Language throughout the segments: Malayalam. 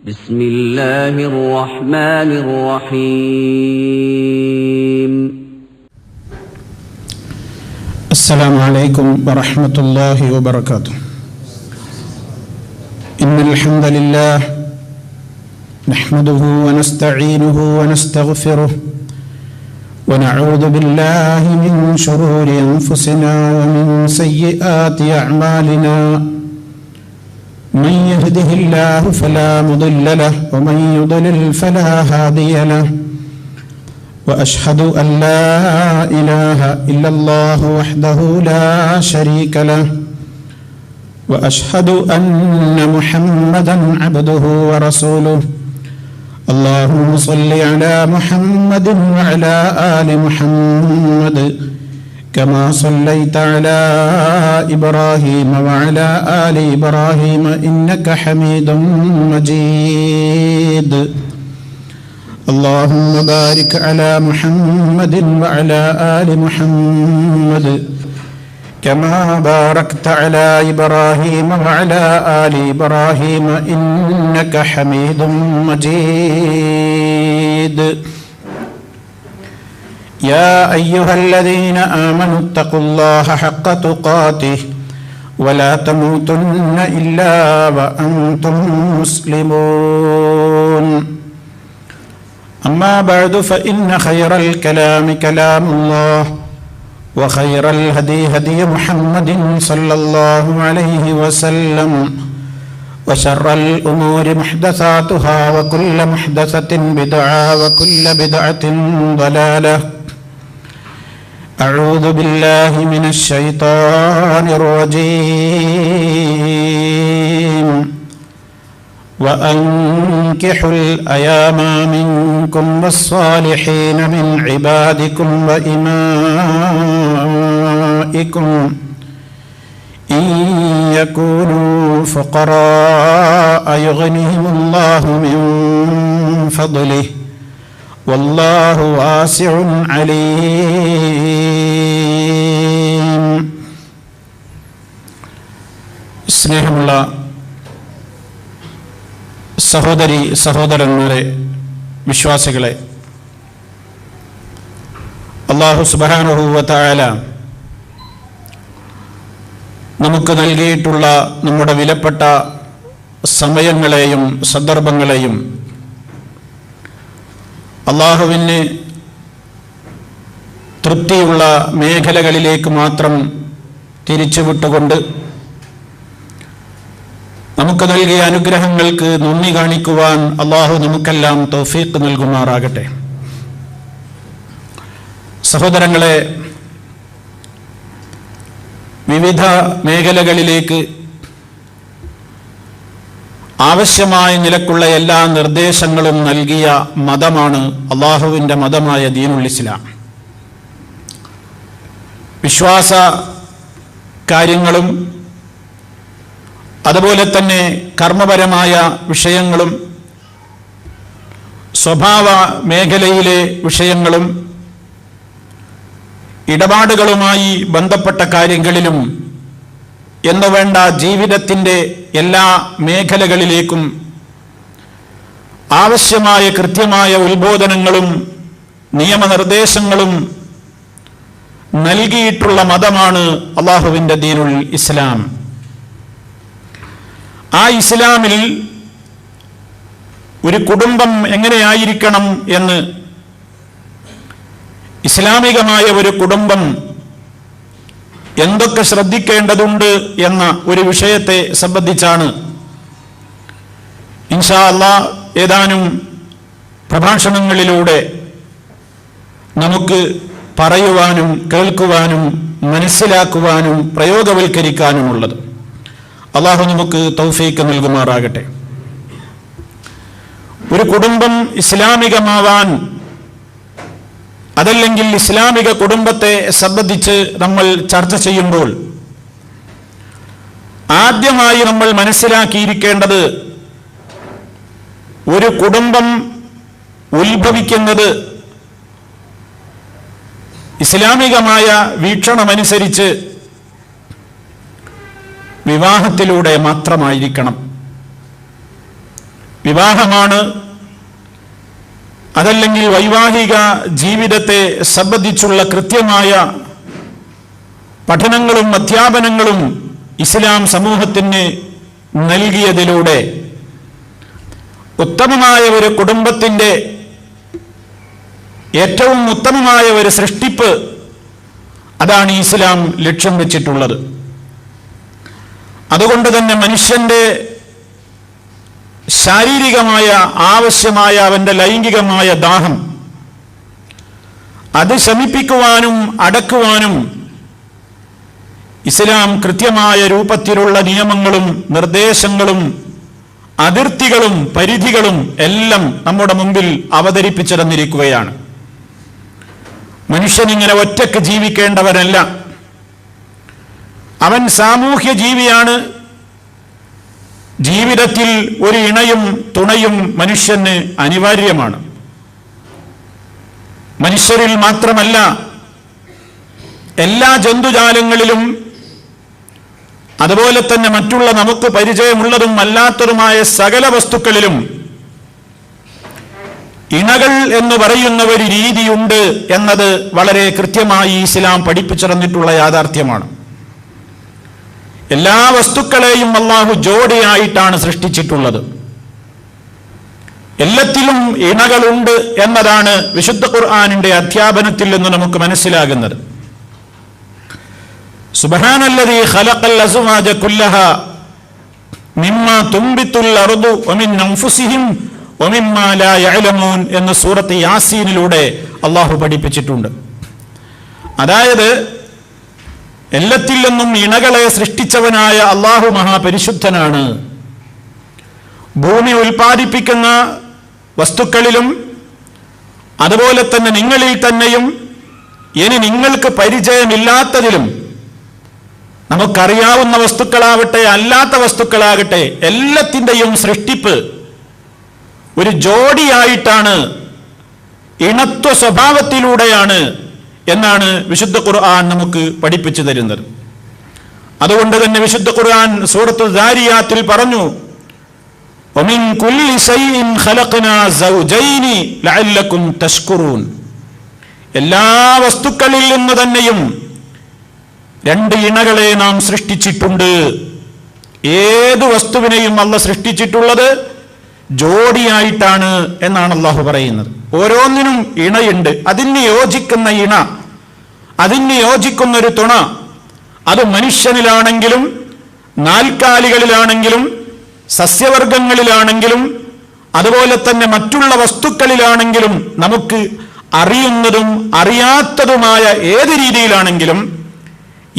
بسم الله الرحمن الرحيم السلام عليكم ورحمة الله وبركاته. إن الحمد لله نحمده ونستعينه ونستغفره ونعوذ بالله من شرور أنفسنا ومن سيئات أعمالنا. من يهده الله فلا مضل له ومن يضلل فلا هادي له. وأشهد أن لا إله إلا الله وحده لا شريك له. وأشهد أن محمدا عبده ورسوله. اللهم صل على محمد وعلى آل محمد كما صليت على إبراهيم وعلى آل إبراهيم إنك حميد مجيد. اللهم بارك على محمد وعلى آل محمد كما باركت على إبراهيم وعلى آل إبراهيم إنك حميد مجيد. يا أيها الذين آمنوا اتقوا الله حق تقاته ولا تموتن إلا وأنتم مسلمون. أما بعد فإن خير الكلام كلام الله وخير الهدي هدي محمد صلى الله عليه وسلم وشر الأمور محدثاتها وكل محدثة بدعة وكل بدعة ضلالة. أعوذ بالله من الشيطان الرجيم. وأنكحوا الأيام منكم والصالحين من عبادكم وإمائكم إن يكونوا فقراء يغنهم الله من فضله والله واسع عليم. സ്നേഹമുള്ള സഹോദരി സഹോദരന്മാരെ, വിശ്വാസികളെ, അല്ലാഹു സുബ്ഹാനഹു വ തആല നമുക്ക് നൽകിയിട്ടുള്ള നമ്മുടെ വിലപ്പെട്ട സമയങ്ങളെയും സന്ദർഭങ്ങളെയും അല്ലാഹുവിന് തൃപ്തിയുള്ള മേഖലകളിലേക്ക് മാത്രം തിരിച്ചുവിട്ടുകൊണ്ട് നമുക്ക് നൽകിയ അനുഗ്രഹങ്ങൾക്ക് നന്ദി കാണിക്കുവാൻ അല്ലാഹു നമുക്കെല്ലാം തൗഫീഖ് നൽകുമാറാകട്ടെ. സഹോദരങ്ങളെ, വിവിധ മേഖലകളിലേക്ക് ആവശ്യമായ നിലക്കുള്ള എല്ലാ നിർദ്ദേശങ്ങളും നൽകിയ മതമാണ് അല്ലാഹുവിൻ്റെ മതമായ ദീനുൽ ഇസ്ലാം. വിശ്വാസ കാര്യങ്ങളും അതുപോലെ തന്നെ കർമ്മപരമായ വിഷയങ്ങളും സ്വഭാവ മേഖലയിലെ വിഷയങ്ങളും ഇടപാടുകളുമായി ബന്ധപ്പെട്ട കാര്യങ്ങളിലും എന്നുവേണ്ട ജീവിതത്തിൻ്റെ എല്ലാ മേഖലകളിലേക്കും ആവശ്യമായ കൃത്യമായ ഉത്ബോധനങ്ങളും നിയമനിർദ്ദേശങ്ങളും നൽകിയിട്ടുള്ള മതമാണ് അല്ലാഹുവിൻ്റെ ദീനുൽ ഇസ്ലാം. ആ ഇസ്ലാമിൽ ഒരു കുടുംബം എങ്ങനെയായിരിക്കണം എന്ന്, ഇസ്ലാമികമായ ഒരു കുടുംബം എന്തൊക്കെ ശ്രദ്ധിക്കേണ്ടതുണ്ട് എന്ന ഒരു വിഷയത്തെ സംബന്ധിച്ചാണ് ഇൻഷാ അല്ലാഹ് ഏതാനും പ്രഭാഷണങ്ങളിലൂടെ നമുക്ക് പറയുവാനും കേൾക്കുവാനും മനസ്സിലാക്കുവാനും പ്രയോഗവൽക്കരിക്കാനുമുള്ളത്. അല്ലാഹു നമുക്ക് തൗഫീഖ് നൽകുമാറാകട്ടെ. ഒരു കുടുംബം ഇസ്ലാമികമാവാൻ, അതല്ലെങ്കിൽ ഇസ്ലാമിക കുടുംബത്തെ സംബന്ധിച്ച് നമ്മൾ ചർച്ച ചെയ്യുമ്പോൾ ആദ്യമായി നമ്മൾ മനസ്സിലാക്കിയിരിക്കേണ്ടത്, ഒരു കുടുംബം ഉത്ഭവിക്കുന്നത് ഇസ്ലാമികമായ വീക്ഷണമനുസരിച്ച് വിവാഹത്തിലൂടെ മാത്രമായിരിക്കണം. വിവാഹമാണ്, അതല്ലെങ്കിൽ വൈവാഹിക ജീവിതത്തെ സംബന്ധിച്ചുള്ള കൃത്യമായ പഠനങ്ങളും അധ്യാപനങ്ങളും ഇസ്ലാം സമൂഹത്തിന് നൽകിയതിലൂടെ ഉത്തമമായ ഒരു കുടുംബത്തിൻ്റെ ഏറ്റവും ഉത്തമമായ ഒരു സൃഷ്ടിപ്പ്, അതാണ് ഇസ്ലാം ലക്ഷ്യം വെച്ചിട്ടുള്ളത്. അതുകൊണ്ട് തന്നെ മനുഷ്യന്റെ ശാരീരികമായ ആവശ്യമായ അവന്റെ ലൈംഗികമായ ദാഹം അത് ശമിപ്പിക്കുവാനും അടക്കുവാനും ഇസ്ലാം കൃത്യമായ രൂപത്തിലുള്ള നിയമങ്ങളും നിർദ്ദേശങ്ങളും അതിർത്തികളും പരിധികളും എല്ലാം നമ്മുടെ മുമ്പിൽ അവതരിപ്പിച്ചിരുന്നിരിക്കുകയാണ്. മനുഷ്യനിങ്ങനെ ഒറ്റയ്ക്ക് ജീവിക്കേണ്ടവനല്ല, അവൻ സാമൂഹ്യ ജീവിയാണ്. ജീവിതത്തിൽ ഒരു ഇണയും തുണയും മനുഷ്യന് അനിവാര്യമാണ്. മനുഷ്യരിൽ മാത്രമല്ല, എല്ലാ ജന്തുജാലങ്ങളിലും അതുപോലെ തന്നെ മറ്റുള്ള നമുക്ക് പരിചയമുള്ളതും അല്ലാത്തതുമായ സകല വസ്തുക്കളിലും ഇണകൾ എന്ന് പറയുന്ന ഒരു രീതിയുണ്ട് എന്നത് വളരെ കൃത്യമായി ഇസ്ലാം പഠിപ്പിച്ചിരുന്നിട്ടുള്ള യാഥാർത്ഥ്യമാണ്. എല്ലാ വസ്തുക്കളെയും അല്ലാഹു ജോഡിയായിട്ടാണ് സൃഷ്ടിച്ചിട്ടുള്ളത്. എല്ലാത്തിലും ഇണകളുണ്ട് എന്നതാണ് വിശുദ്ധ ഖുർആനിന്റെ അധ്യാപനത്തിൽ നിന്ന് നമുക്ക് മനസ്സിലാകുന്നത്. സുബ്ഹാനല്ലദീ ഖലഖൽ അസ്വാജ കുല്ലഹാ മിമ്മാ തുംബിത്തുൽ അർദു വമിൻ അൻഫുസിഹിം വമിമ്മാ ലാ യഅലമൂൻ എന്ന സൂറത്ത് യാസീനിലൂടെ അല്ലാഹു പഠിപ്പിച്ചിട്ടുണ്ട്. അതായത് എല്ലാത്തിൽ നിന്നും ഇണകളെ സൃഷ്ടിച്ചവനായ അല്ലാഹു മഹാപരിശുദ്ധനാണ്. ഭൂമി ഉൽപ്പാദിപ്പിക്കുന്ന വസ്തുക്കളിലും അതുപോലെ തന്നെ നിങ്ങളിൽ തന്നെയും ഇനി നിങ്ങൾക്ക് പരിചയമില്ലാത്തതിലും നമുക്കറിയാവുന്ന വസ്തുക്കളാവട്ടെ അല്ലാത്ത വസ്തുക്കളാകട്ടെ എല്ലാത്തിൻ്റെയും സൃഷ്ടിപ്പ് ഒരു ജോഡിയായിട്ടാണ്, ഇണത്വ സ്വഭാവത്തിലൂടെയാണ് എന്നാണ് വിശുദ്ധ ഖുർആൻ നമുക്ക് പഠിപ്പിച്ചു തരുന്നത്. അതുകൊണ്ട് തന്നെ വിശുദ്ധ ഖുർആൻ സൂറത്തുൽ ദാരിയാത്തിൽ പറഞ്ഞു, വമിൻ കുല്ലി ശൈഇൻ ഖലഖനാ സൗജൈനി ലഅല്ലകും തഷ്കുറൂൻ. എല്ലാ വസ്തുക്കളിൽ നിന്ന് തന്നെയും രണ്ട് ഇണകളെ നാം സൃഷ്ടിച്ചിട്ടുണ്ട്. ഏതു വസ്തുവിനെയും അല്ലാഹു സൃഷ്ടിച്ചിട്ടുള്ളത് ജോഡിയായിട്ടാണ് എന്നാണ് അല്ലാഹു പറയുന്നത്. ഓരോന്നിനും ഇണയുണ്ട്, അതിന് യോജിക്കുന്ന ഇണ, അതിന് യോജിക്കുന്ന ഒരു തുണ. അത് മനുഷ്യനിലാണെങ്കിലും നാൽക്കാലികളിലാണെങ്കിലും സസ്യവർഗങ്ങളിലാണെങ്കിലും അതുപോലെ തന്നെ മറ്റുള്ള വസ്തുക്കളിലാണെങ്കിലും നമുക്ക് അറിയുന്നതും അറിയാത്തതുമായ ഏത് രീതിയിലാണെങ്കിലും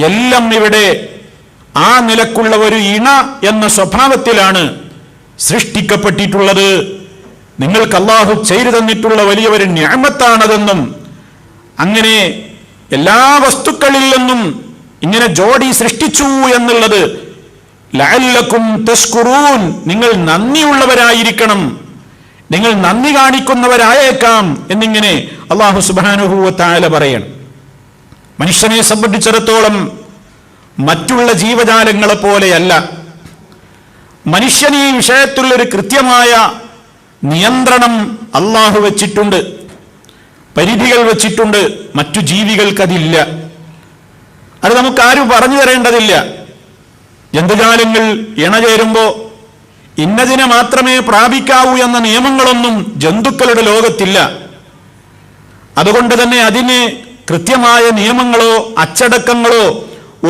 എല്ലാം ഇവിടെ ആ നിലക്കുള്ള ഒരു ഇണ എന്ന സ്വഭാവത്തിലാണ് സൃഷ്ടിക്കപ്പെട്ടിട്ടുള്ളത്. നിങ്ങൾക്ക് അല്ലാഹു ചെയ്തു തന്നിട്ടുള്ള വലിയൊരു നിഅമത്താണതെന്നും അങ്ങനെ എല്ലാ വസ്തുക്കളിൽ നിന്നും ഇങ്ങനെ ജോഡി സൃഷ്ടിച്ചു എന്നുള്ളത് ലഅല്ലകും തഷ്കുറൂൻ, നിങ്ങൾ നന്ദിയുള്ളവരായിരിക്കണം, നിങ്ങൾ നന്ദി കാണിക്കുന്നവരായേക്കാം എന്നിങ്ങനെ അല്ലാഹു സുബ്ഹാനഹു വ തആല പറയണം. മനുഷ്യനെ സംബന്ധിച്ചിടത്തോളം മറ്റുള്ള ജീവജാലങ്ങളെ പോലെയല്ല. മനുഷ്യന് ഈ വിഷയത്തിലൊരു കൃത്യമായ നിയന്ത്രണം അല്ലാഹു വെച്ചിട്ടുണ്ട്, പരിധികൾ വെച്ചിട്ടുണ്ട്. മറ്റു ജീവികൾക്കതില്ല. അത് നമുക്കാരും പറഞ്ഞു തരേണ്ടതില്ല. ജന്തുജാലങ്ങൾ ഇണചേരുമ്പോൾ ഇന്നതിനെ മാത്രമേ പ്രാപിക്കാവൂ എന്ന നിയമങ്ങളൊന്നും ജന്തുക്കളുടെ ലോകത്തില്ല. അതുകൊണ്ട് തന്നെ അതിന് കൃത്യമായ നിയമങ്ങളോ അച്ചടക്കങ്ങളോ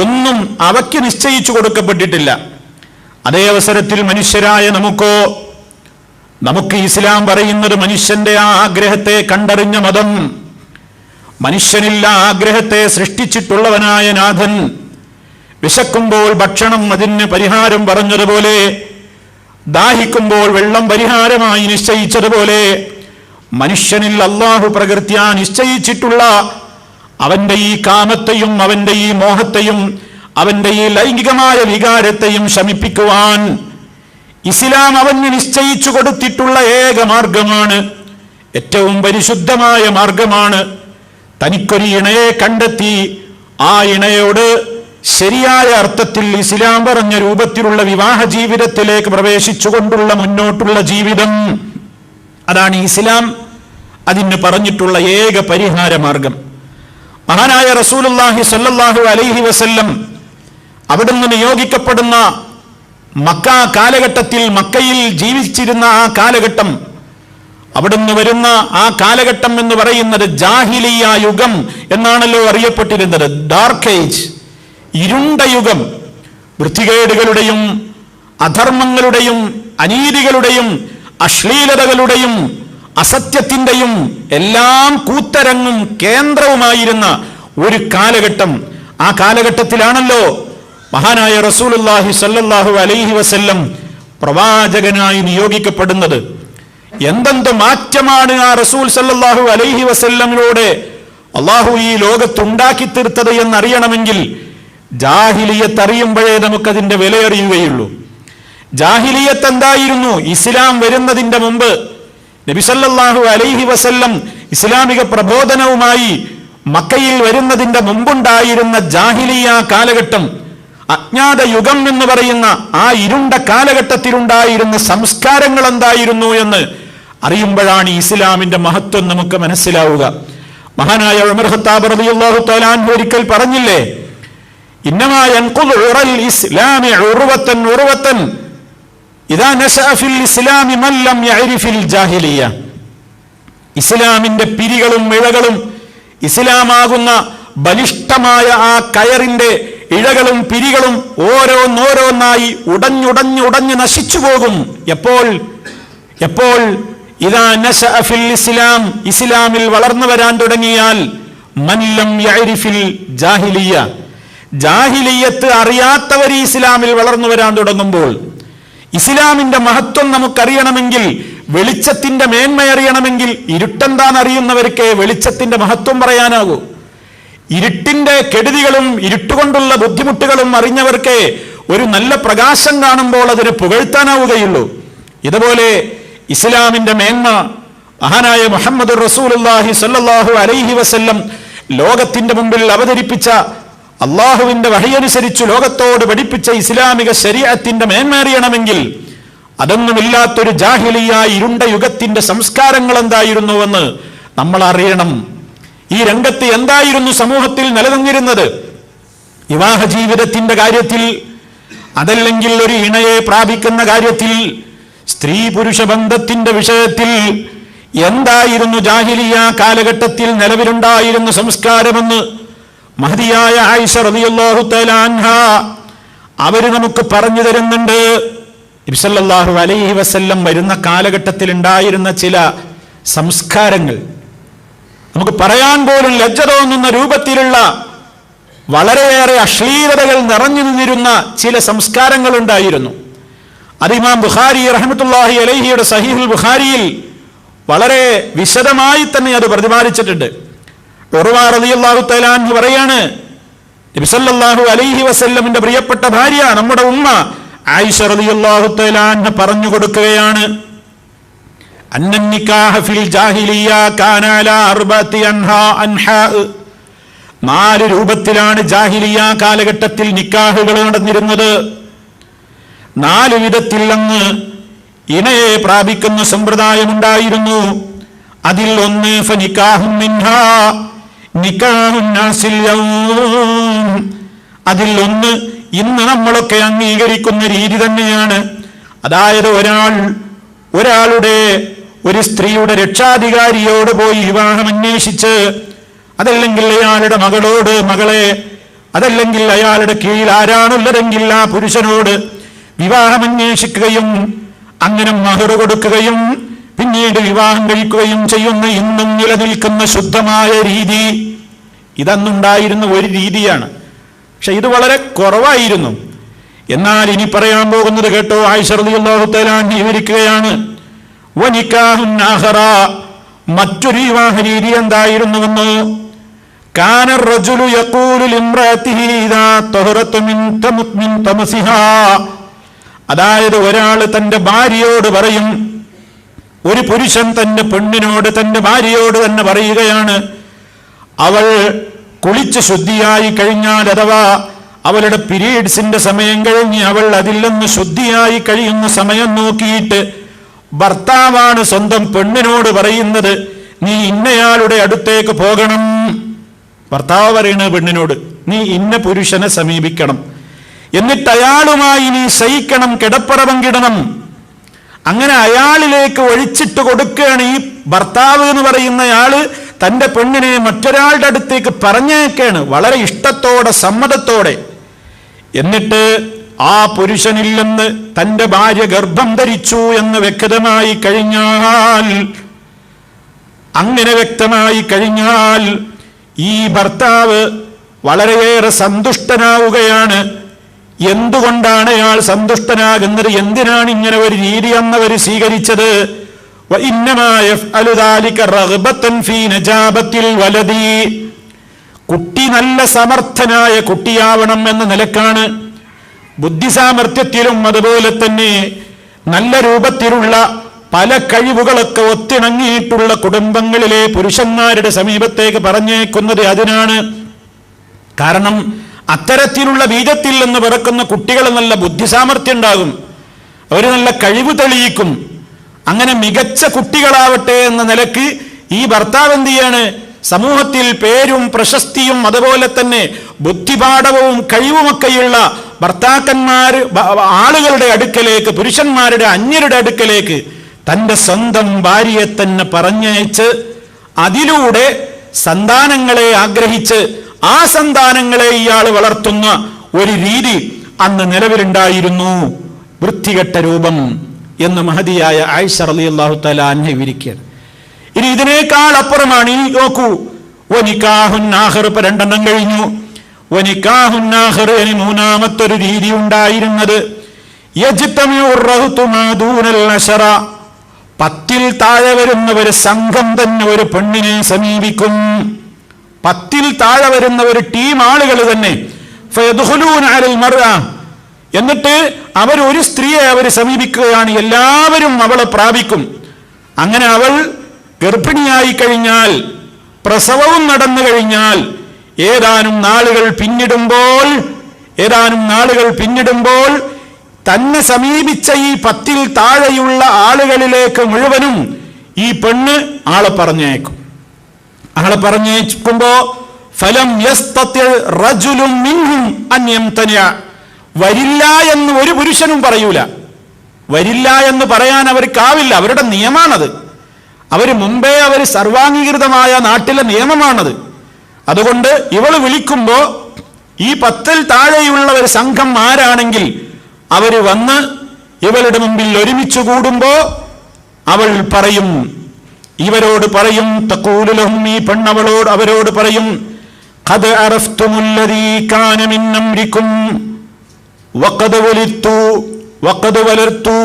ഒന്നും അവയ്ക്ക് നിശ്ചയിച്ചു കൊടുക്കപ്പെട്ടിട്ടില്ല. അതേ അവസരത്തിൽ മനുഷ്യരായ നമുക്ക് ഇസ്ലാം പറയുന്നത് മനുഷ്യന്റെ ആ ആഗ്രഹത്തെ കണ്ടറിഞ്ഞ മതം, മനുഷ്യനില്ല ആഗ്രഹത്തെ സൃഷ്ടിച്ചിട്ടുള്ളവനായ നാഥൻ, വിശക്കുമ്പോൾ ഭക്ഷണം അതിന് പരിഹാരം പറഞ്ഞതുപോലെ, ദാഹിക്കുമ്പോൾ വെള്ളം പരിഹാരമായി നിശ്ചയിച്ചതുപോലെ, മനുഷ്യനിൽ അല്ലാഹു പ്രകൃത്യാ നിശ്ചയിച്ചിട്ടുള്ള അവന്റെ ഈ കാമത്തെയും അവന്റെ ഈ മോഹത്തെയും അവന്റെ ഈ ലൈംഗികമായ വികാരത്തെയും ശമിപ്പിക്കുവാൻ ഇസ്ലാം അവന് നിശ്ചയിച്ചു കൊടുത്തിട്ടുള്ള ഏക മാർഗമാണ്, ഏറ്റവും പരിശുദ്ധമായ മാർഗമാണ്. തനിക്കൊരു ഇണയെ കണ്ടെത്തി ആ ഇണയോട് ശരിയായ അർത്ഥത്തിൽ ഇസ്ലാം പറഞ്ഞ രൂപത്തിലുള്ള വിവാഹ ജീവിതത്തിലേക്ക് പ്രവേശിച്ചുകൊണ്ടുള്ള മുന്നോട്ടുള്ള ജീവിതം, അതാണ് ഇസ്ലാം അതിന് പറഞ്ഞിട്ടുള്ള ഏക പരിഹാര മാർഗം. മഹാനായ റസൂലുള്ളാഹി സ്വല്ലല്ലാഹു അലൈഹി വസല്ലം അവിടുന്ന് നിയോഗിക്കപ്പെടുന്ന മക്ക കാലഘട്ടത്തിൽ, മക്കയിൽ ജീവിച്ചിരുന്ന ആ കാലഘട്ടം, അവിടുന്ന് വരുന്ന ആ കാലഘട്ടം എന്ന് പറയുന്നത് ജാഹിലിയ യുഗം എന്നാണല്ലോ അറിയപ്പെട്ടിരുന്നത്. ഡാർക്ക് ഏജ്, ഇരുണ്ട യുഗം. വൃത്തികേടുകളുടെയും അധർമ്മങ്ങളുടെയും അനീതികളുടെയും അശ്ലീലതകളുടെയും അസത്യത്തിന്റെയും എല്ലാം കൂത്തരങ്ങും കേന്ദ്രവുമായിരുന്ന ഒരു കാലഘട്ടം. ആ കാലഘട്ടത്തിലാണല്ലോ മഹാനായ റസൂലുള്ളാഹി സ്വല്ലല്ലാഹു അലൈഹി വസല്ലം പ്രവാചകനായി നിയോഗിക്കപ്പെടുന്നത്. എന്തെന്ത് മാറ്റമാണ് ആ റസൂൽ സല്ലല്ലാഹു അലൈഹി വസല്ലമിലൂടെ അള്ളാഹു ഈ ലോകത്തുണ്ടാക്കി തീർത്തത് എന്നറിയണമെങ്കിൽ ജാഹിലിയത്ത് അറിയുമ്പോഴേ നമുക്കതിന്റെ വിലയറിയുകയുള്ളൂ. ജാഹിലിയത്ത് എന്തായിരുന്നു? ഇസ്ലാം വരുന്നതിന്റെ മുമ്പ് നബി സല്ലല്ലാഹു അലൈഹി വസല്ലം ഇസ്ലാമിക പ്രബോധനവുമായി മക്കയിൽ വരുന്നതിന്റെ മുമ്പുണ്ടായിരുന്ന ജാഹിലിയ കാലഘട്ടം, അജ്ഞാത യുഗം എന്ന് പറയുന്ന ആ ഇരുണ്ട കാലഘട്ടത്തിലുണ്ടായിരുന്ന സംസ്കാരങ്ങൾ എന്തായിരുന്നു എന്ന് അറിയുമ്പോഴാണ് ഇസ്ലാമിന്റെ മഹത്വം നമുക്ക് മനസ്സിലാവുക. മഹാനായ ഉമർ ഖത്താബ് റളിയല്ലാഹു തആല അൻഹു ഒരിക്കൽ പറഞ്ഞില്ലേ, ഇന്നമാ യൻഖുദു ഉറൽ ഇസ്ലാമി ഉർവതൻ ഉർവതൻ ഇദാ നശഅ ഫിൽ ഇസ്ലാമി മൻ ലം യഅരിഫിൽ ജാഹിലിയ. ഇസ്ലാമിന്റെ പിരികളും ഇഴകളും, ഇസ്ലാമാകുന്ന ബലിഷ്ഠമായ ആ കയറിന്റെ ഇഴകളും പിരികളും ഓരോന്നോരോന്നായി ഉടഞ്ഞുടഞ്ഞുടഞ്ഞ് നശിച്ചു പോകും. എപ്പോൾ ഇദാ നശഅ ഫിൽ ഇസ്ലാം, ഇസ്ലാമിൽ വളർന്നു വരാൻ തുടങ്ങിയാൽ, മൻ ലം യഅരിഫിൽ ജാഹിലിയ, ജാഹിലിയത്ത് അറിയാത്തവർ ഇസ്ലാമിൽ വളർന്നു വരാൻ തുടങ്ങുമ്പോൾ. ഇസ്ലാമിന്റെ മഹത്വം നമുക്കറിയണമെങ്കിൽ, വെളിച്ചത്തിന്റെ മേന്മയറിയണമെങ്കിൽ, ഇരുട്ടെന്താന്ന് അറിയുന്നവർക്ക് വെളിച്ചത്തിന്റെ മഹത്വം പറയാനാകൂ. ഇരുട്ടിന്റെ കെടുതികളും ഇരുട്ടുകൊണ്ടുള്ള ബുദ്ധിമുട്ടുകളും അറിഞ്ഞവർക്ക് ഒരു നല്ല പ്രകാശം കാണുമ്പോൾ അതിനെ പുകഴ്ത്താനാവുകയുള്ളൂ. ഇതുപോലെ ഇസ്ലാമിന്റെ മേന്മ മഹാനായ മുഹമ്മദ് റസൂലുള്ളാഹി സ്വല്ലല്ലാഹു അലൈഹി വസല്ലം ലോകത്തിന്റെ മുമ്പിൽ അവതരിപ്പിച്ച, അള്ളാഹുവിന്റെ വഹയനുസരിച്ച് ലോകത്തോട് പഠിപ്പിച്ച ഇസ്ലാമിക ശരീഅത്തിന്റെ മേന്മ അറിയണമെങ്കിൽ അതൊന്നുമില്ലാത്തൊരു ജാഹിലിയ ഇരുണ്ട യുഗത്തിന്റെ സംസ്കാരങ്ങൾ എന്തായിരുന്നുവെന്ന് നമ്മൾ അറിയണം. ഈ രംഗത്ത് എന്തായിരുന്നു സമൂഹത്തിൽ നിലനിന്നിരുന്നത്? വിവാഹ ജീവിതത്തിന്റെ കാര്യത്തിൽ, അതല്ലെങ്കിൽ ഒരു ഇണയെ പ്രാപിക്കുന്ന കാര്യത്തിൽ, സ്ത്രീ പുരുഷ ബന്ധത്തിന്റെ വിഷയത്തിൽ എന്തായിരുന്നു ജാഹിലിയ കാലഘട്ടത്തിൽ നിലവിലുണ്ടായിരുന്ന സംസ്കാരമെന്ന് മഹദിയായ ആയിഷ റളിയല്ലാഹു തആല അൻഹ അവര് നമുക്ക് പറഞ്ഞു തരുന്നുണ്ട്. നബി സല്ലല്ലാഹു അലൈഹി വസല്ലം വരുന്ന കാലഘട്ടത്തിൽ ഉണ്ടായിരുന്ന ചില സംസ്കാരങ്ങൾ, നമുക്ക് പറയാൻ പോലും ലജ്ജ തോന്നുന്ന രൂപത്തിലുള്ള വളരെയേറെ അശ്ലീലതകൾ നിറഞ്ഞു നിന്നിരുന്ന ചില സംസ്കാരങ്ങൾ ഉണ്ടായിരുന്നു. അത് ഇമാം ബുഖാരി റഹ്മത്തുള്ളാഹി അലൈഹിയുടെ സഹീഹുൽ ബുഖാരിയിൽ വളരെ വിശദമായി തന്നെ അത് പ്രതിപാദിച്ചിട്ടുണ്ട്. ഉർവ റളിയല്ലാഹു തആല അൻഹു പറയാണ്, നബി സല്ലല്ലാഹു അലൈഹി വസല്ലമിന്റെ പ്രിയപ്പെട്ട ഭാര്യ നമ്മുടെ ഉമ്മ ആയിഷ റളിയല്ലാഹു തആല അൻഹ പറഞ്ഞു കൊടുക്കുകയാണ്, അന്നൻ നിക്കാഹ ഫിൽ ജാഹിലിയ കാന അലാ അർബഅതി അൻഹാ. 4 രൂപത്തിലാണ് ജാഹിലിയ കാലഘട്ടത്തിൽ നിക്കാഹുകൾ നടന്നിരുന്നത്. 4 വിധത്തിൽ അങ്ങ് ഇണയെ പ്രാപിക്കുന്ന സമ്പ്രദായമുണ്ടായിരുന്നു. അതിൽ ഒന്ന് ഫനിക്കാഹും മിൻഹാ നിക്കാഹുൻ നാസിൽ യൗം. അതിൽ ഒന്ന് ഇന്ന് നമ്മളൊക്കെ അംഗീകരിക്കുന്ന രീതി തന്നെയാണ്. അതായത് ഒരാളുടെ ഒരു സ്ത്രീയുടെ രക്ഷാധികാരിയോട് പോയി വിവാഹം അന്വേഷിച്ച്, അതല്ലെങ്കിൽ അയാളുടെ മകളെ, അതല്ലെങ്കിൽ അയാളുടെ കീഴിൽ ആരാണുള്ളതെങ്കിൽ ആ പുരുഷനോട് വിവാഹം അന്വേഷിക്കുകയും അങ്ങനെ മഹർ കൊടുക്കുകയും പിന്നീട് വിവാഹം കഴിക്കുകയും ചെയ്യുന്ന ഇന്നും നിലനിൽക്കുന്ന ശുദ്ധമായ രീതി, ഇതന്നുണ്ടായിരുന്ന ഒരു രീതിയാണ്. പക്ഷെ ഇത് വളരെ കുറവായിരുന്നു. എന്നാൽ ഇനി പറയാൻ പോകുന്നത് കേട്ടോ. ആയിഷ റളിയല്ലാഹു തആല അൻഹ വിവരിക്കുകയാണ്, വനിക്കാഹുൻ ആഖറ, മറ്റൊരു വിവാഹ രീതി എന്തായിരുന്നുവെന്ന്, കാന റജുലു യഖൂലു ലിംറഅതിഹി ഇദാ തഹറത മിൻ തമസിഹാ. അതായത് ഒരാൾ തന്റെ ഭാര്യയോട് പറയും, ഒരു പുരുഷൻ തന്റെ പെണ്ണിനോട്, തന്റെ ഭാര്യയോട് തന്നെ പറയുകയാണ്, അവൾ കുളിച്ച് ശുദ്ധിയായി കഴിഞ്ഞാൽ, അഥവാ അവളുടെ പീരീഡ്സിന്റെ സമയം കഴിഞ്ഞ് അവൾ അതിൽ നിന്ന് ശുദ്ധിയായി കഴിയുന്ന സമയം നോക്കിയിട്ട് ഭർത്താവാണ് സ്വന്തം പെണ്ണിനോട് പറയുന്നത്, നീ ഇന്നയാളുടെ അടുത്തേക്ക് പോകണം. ഭർത്താവ് പറയുന്നത് പെണ്ണിനോട്, നീ ഇന്ന പുരുഷനെ സമീപിക്കണം, എന്നിട്ട് അയാളുമായി നീ ശയിക്കണം, കിടപ്പറ പങ്കിടണം. അങ്ങനെ അയാളിലേക്ക് ഒഴിച്ചിട്ട് കൊടുക്കുകയാണ് ഈ ഭർത്താവ് എന്ന് പറയുന്നയാള്. തന്റെ പെണ്ണിനെ മറ്റൊരാളുടെ അടുത്തേക്ക് പറഞ്ഞേക്കാണ്, വളരെ ഇഷ്ടത്തോടെ സമ്മതത്തോടെ. എന്നിട്ട് ആ പുരുഷനിൽ നിന്ന് തന്റെ ഭാര്യ ഗർഭം ധരിച്ചു എന്ന് വ്യക്തമായി കഴിഞ്ഞാൽ, അങ്ങനെ വ്യക്തമായി കഴിഞ്ഞാൽ ഈ ഭർത്താവ് വളരെയേറെ സന്തുഷ്ടനാവുകയാണ്. എന്തുകൊണ്ടാണ് അയാൾ സന്തുഷ്ടനാകുന്നത്? എന്തിനാണ് ഇങ്ങനെ ഒരു രീതി എന്നവർ സ്വീകരിച്ചത്? കുട്ടി നല്ല സമർത്ഥനായ കുട്ടിയാവണം എന്ന നിലക്കാണ്. ബുദ്ധിസാമർത്ഥ്യത്തിലും അതുപോലെ തന്നെ നല്ല രൂപത്തിലുള്ള പല കഴിവുകളൊക്കെ ഒത്തിണങ്ങിയിട്ടുള്ള കുടുംബങ്ങളിലെ പുരുഷന്മാരുടെ സമീപത്തേക്ക് പറഞ്ഞേക്കുന്നത് അതിനാണ്. കാരണം അത്തരത്തിലുള്ള ബീജത്തിൽ നിന്ന് പിറക്കുന്ന കുട്ടികൾ നല്ല ബുദ്ധിസാമർത്ഥ്യം ഉണ്ടാകും, അവർ നല്ല കഴിവ് തെളിയിക്കും. അങ്ങനെ മികച്ച കുട്ടികളാവട്ടെ എന്ന നിലക്ക് ഈ ഭർത്താവ് എന്ത് ചെയ്യാണ്? സമൂഹത്തിൽ പേരും പ്രശസ്തിയും അതുപോലെ തന്നെ ബുദ്ധിപാഠവും കഴിവുമൊക്കെയുള്ള ഭർത്താക്കന്മാർ ആളുകളുടെ അടുക്കലേക്ക്, പുരുഷന്മാരുടെ അന്യരുടെ അടുക്കലേക്ക് തന്റെ സ്വന്തം ഭാര്യയെ തന്നെ പറഞ്ഞയച്ച് അതിലൂടെ സന്താനങ്ങളെ ആഗ്രഹിച്ച് ആ സന്താനങ്ങളെ ഇയാൾ വളർത്തുന്ന ഒരു രീതി അന്ന് നിലവിലുണ്ടായിരുന്നു. വൃത്തികെട്ട രൂപം എന്ന് മഹദിയായ ആയിഷ റളിയല്ലാഹു തആല അൻഹ വിവരിക്കുകയാണ്. ഇനി ഇതിനേക്കാൾ അപ്പുറമാണ് ഈ നോക്കൂ, വനികാഹുൻ ആഖിർ, ഇപ്പൊ രണ്ടെണ്ണം കഴിഞ്ഞു. വനികാഹുൻ ആഖിർ, ഇനി മൂന്നാമത്തൊരു രീതി ഉണ്ടായിരുന്നത് യജ്തമിഉ റഹ്തു മാ ദൂനൽ അശറ, 10 താഴെ വരുന്ന ഒരു സംഘം തന്നെ ഒരു പെണ്ണിനെ സമീപിക്കും. 10 താഴെ വരുന്ന ഒരു ടീം ആളുകൾ തന്നെ ഫയദ്ഖുലൂന അലൽ മർഅ, എന്നിട്ട് അവർ ഒരു സ്ത്രീയെ അവർ സമീപിക്കുകയാണ്. എല്ലാവരും അവളെ പ്രാപിക്കും. അങ്ങനെ അവൾ ഗർഭിണിയായി കഴിഞ്ഞാൽ, പ്രസവവും നടന്നു കഴിഞ്ഞാൽ ഏതാനും നാളുകൾ പിന്നിടുമ്പോൾ തന്നെ സമീപിച്ച ഈ 10 താഴെയുള്ള ആളുകളിലേക്ക് മുഴുവനും ഈ പെണ്ണ് ആളെ പറഞ്ഞയക്കുമ്പോ ഫലം യസ്തതി റജുലുൻ മിൻഹും അൻ യംതനിഅ, വരില്ല എന്ന് ഒരു പുരുഷനും പറയൂല. വരില്ല എന്ന് പറയാൻ അവർക്കാവില്ല, അവരുടെ നിയമമാണത്. മുമ്പേ സർവാംഗീകൃതമായ നാട്ടിലെ നിയമമാണത്. അതുകൊണ്ട് ഇവള് വിളിക്കുമ്പോ ഈ 10 താഴെയുള്ള ഒരു സംഘം ആരാണെങ്കിൽ അവര് വന്ന് ഇവളുടെ മുമ്പിൽ ഒരുമിച്ച് കൂടുമ്പോ അവൾ പറയും, ഇവരോട് പറയും, തഖൂലു ലഹും, ഈ പെണ്ണവളോട് അവരോട് പറയും, ഖദ് അറഫ്തുമുല്ലദീ കാന മിൻ അംരികും വഖദ് വലർതു,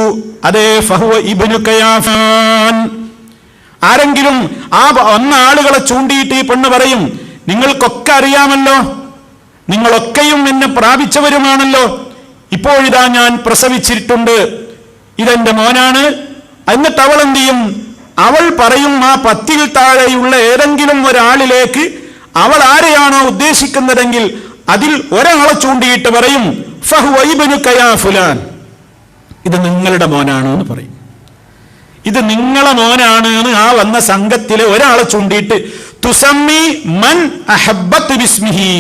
അതേ ഫഹുവ ഇബ്നു കയാഫാൻ. ആരെങ്കിലും ആ വന്ന ആളുകളെ ചൂണ്ടിയിട്ട് ഈ പെണ്ണ് പറയും, നിങ്ങൾക്കൊക്കെ അറിയാമല്ലോ, നിങ്ങളൊക്കെയും എന്നെ പ്രാപിച്ചവരുമാണല്ലോ, ഇപ്പോഴിതാ ഞാൻ പ്രസവിച്ചിട്ടുണ്ട്, ഇതെന്റെ മോനാണ്. എന്നിട്ട് അവൾ എന്ത് ചെയ്യും? അവൾ പറയും ആ 10 താഴെയുള്ള ഏതെങ്കിലും ഒരാളിലേക്ക് അവൾ ആരെയാണോ ഉദ്ദേശിക്കുന്നതെങ്കിൽ അതിൽ ഒരാളെ ചൂണ്ടിയിട്ട് പറയും, ഫഹുവ ഇബ്നു കയാഫുലാൻ, ഇത് നിങ്ങളുടെ മോനാണ് എന്ന് പറയും. ഇത് നിങ്ങളെ മോനാണ് എന്ന് ആ വന്ന സംഘത്തിലെ ഒരാളെ ചൂണ്ടിയിട്ട് തുസമ്മി മൻ അഹബ്ബത് ബിസ്മിഹി,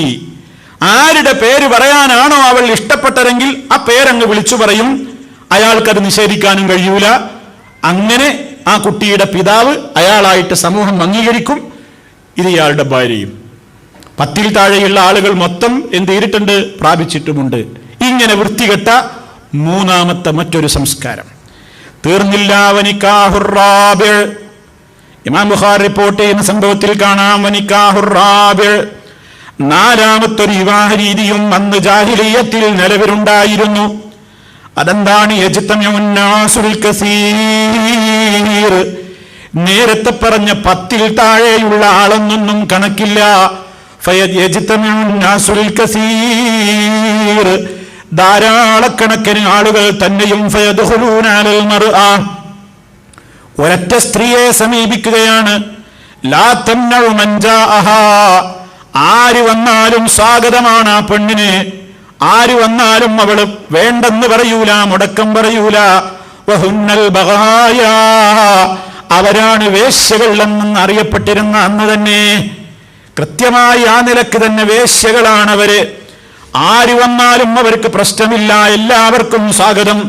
ആരുടെ പേര് പറയാനാണോ അവൾ ഇഷ്ടപ്പെട്ടതെങ്കിൽ ആ പേരങ്ങ് വിളിച്ചു പറയും. അയാൾക്കത് നിഷേധിക്കാനും കഴിയൂല. അങ്ങനെ ആ കുട്ടിയുടെ പിതാവ് അയാളായിട്ട് സമൂഹം അംഗീകരിക്കും. ഇത് ഇയാളുടെ ഭാര്യയും. 10 താഴെയുള്ള ആളുകൾ മൊത്തം എന്ത് ചെയ്തിട്ടുണ്ട്? പ്രാപിച്ചിട്ടുമുണ്ട്. ഇങ്ങനെ വൃത്തികെട്ട മൂന്നാമത്തെ മറ്റൊരു സംസ്കാരം തീർന്നില്ല. വനിക്കാഹുർ റാബിഅ, ഇമാം ബുഖാരി റിപ്പോർട്ട് ചെയ്യുന്ന സംഭവത്തിൽ കാണാം, വനിക്കാഹുർ റാബിഅ, 4മത്തൊരു വിവാഹ രീതിയും അന്ന് ജാഹിലിയ്യത്തിൽ നിലവിലുണ്ടായിരുന്നു. അതെന്താണ്? യജ്തമിഉൻ നാസുൽ കസീർ, നേരത്തെ പറഞ്ഞ 10 താഴെയുള്ള ആളൊന്നും കണക്കില്ല. ഫയജ്തമിഉൻ നാസുൽ കസീർ, ധാരാളക്കണക്കിന് ആളുകൾ തന്നെയും ഫയദ്ഖുലൂന അലൽ മർഅ, ഒരൊറ്റ സ്ത്രീയെ സമീപിക്കുകയാണ്. ലാ തംനഉ മൻ ജാഅഹാ, ആര് വന്നാലും സ്വാഗതമാണ് ആ പെണ്ണിന്. ആര് വന്നാലും അവള് വേണ്ടെന്ന് പറയൂല, മുടക്കം പറയൂല. വഹുന്നൽ ബഗായ, അവരാണ് വേശ്യകൾ എന്ന് അറിയപ്പെട്ടിരുന്ന അന്ന് തന്നെ കൃത്യമായി ആ നിലക്ക് തന്നെ വേശ്യകളാണ് അവര്. ആര് വന്നാലും അവർക്ക് പ്രശ്നമില്ല, എല്ലാവർക്കും സ്വാഗതം.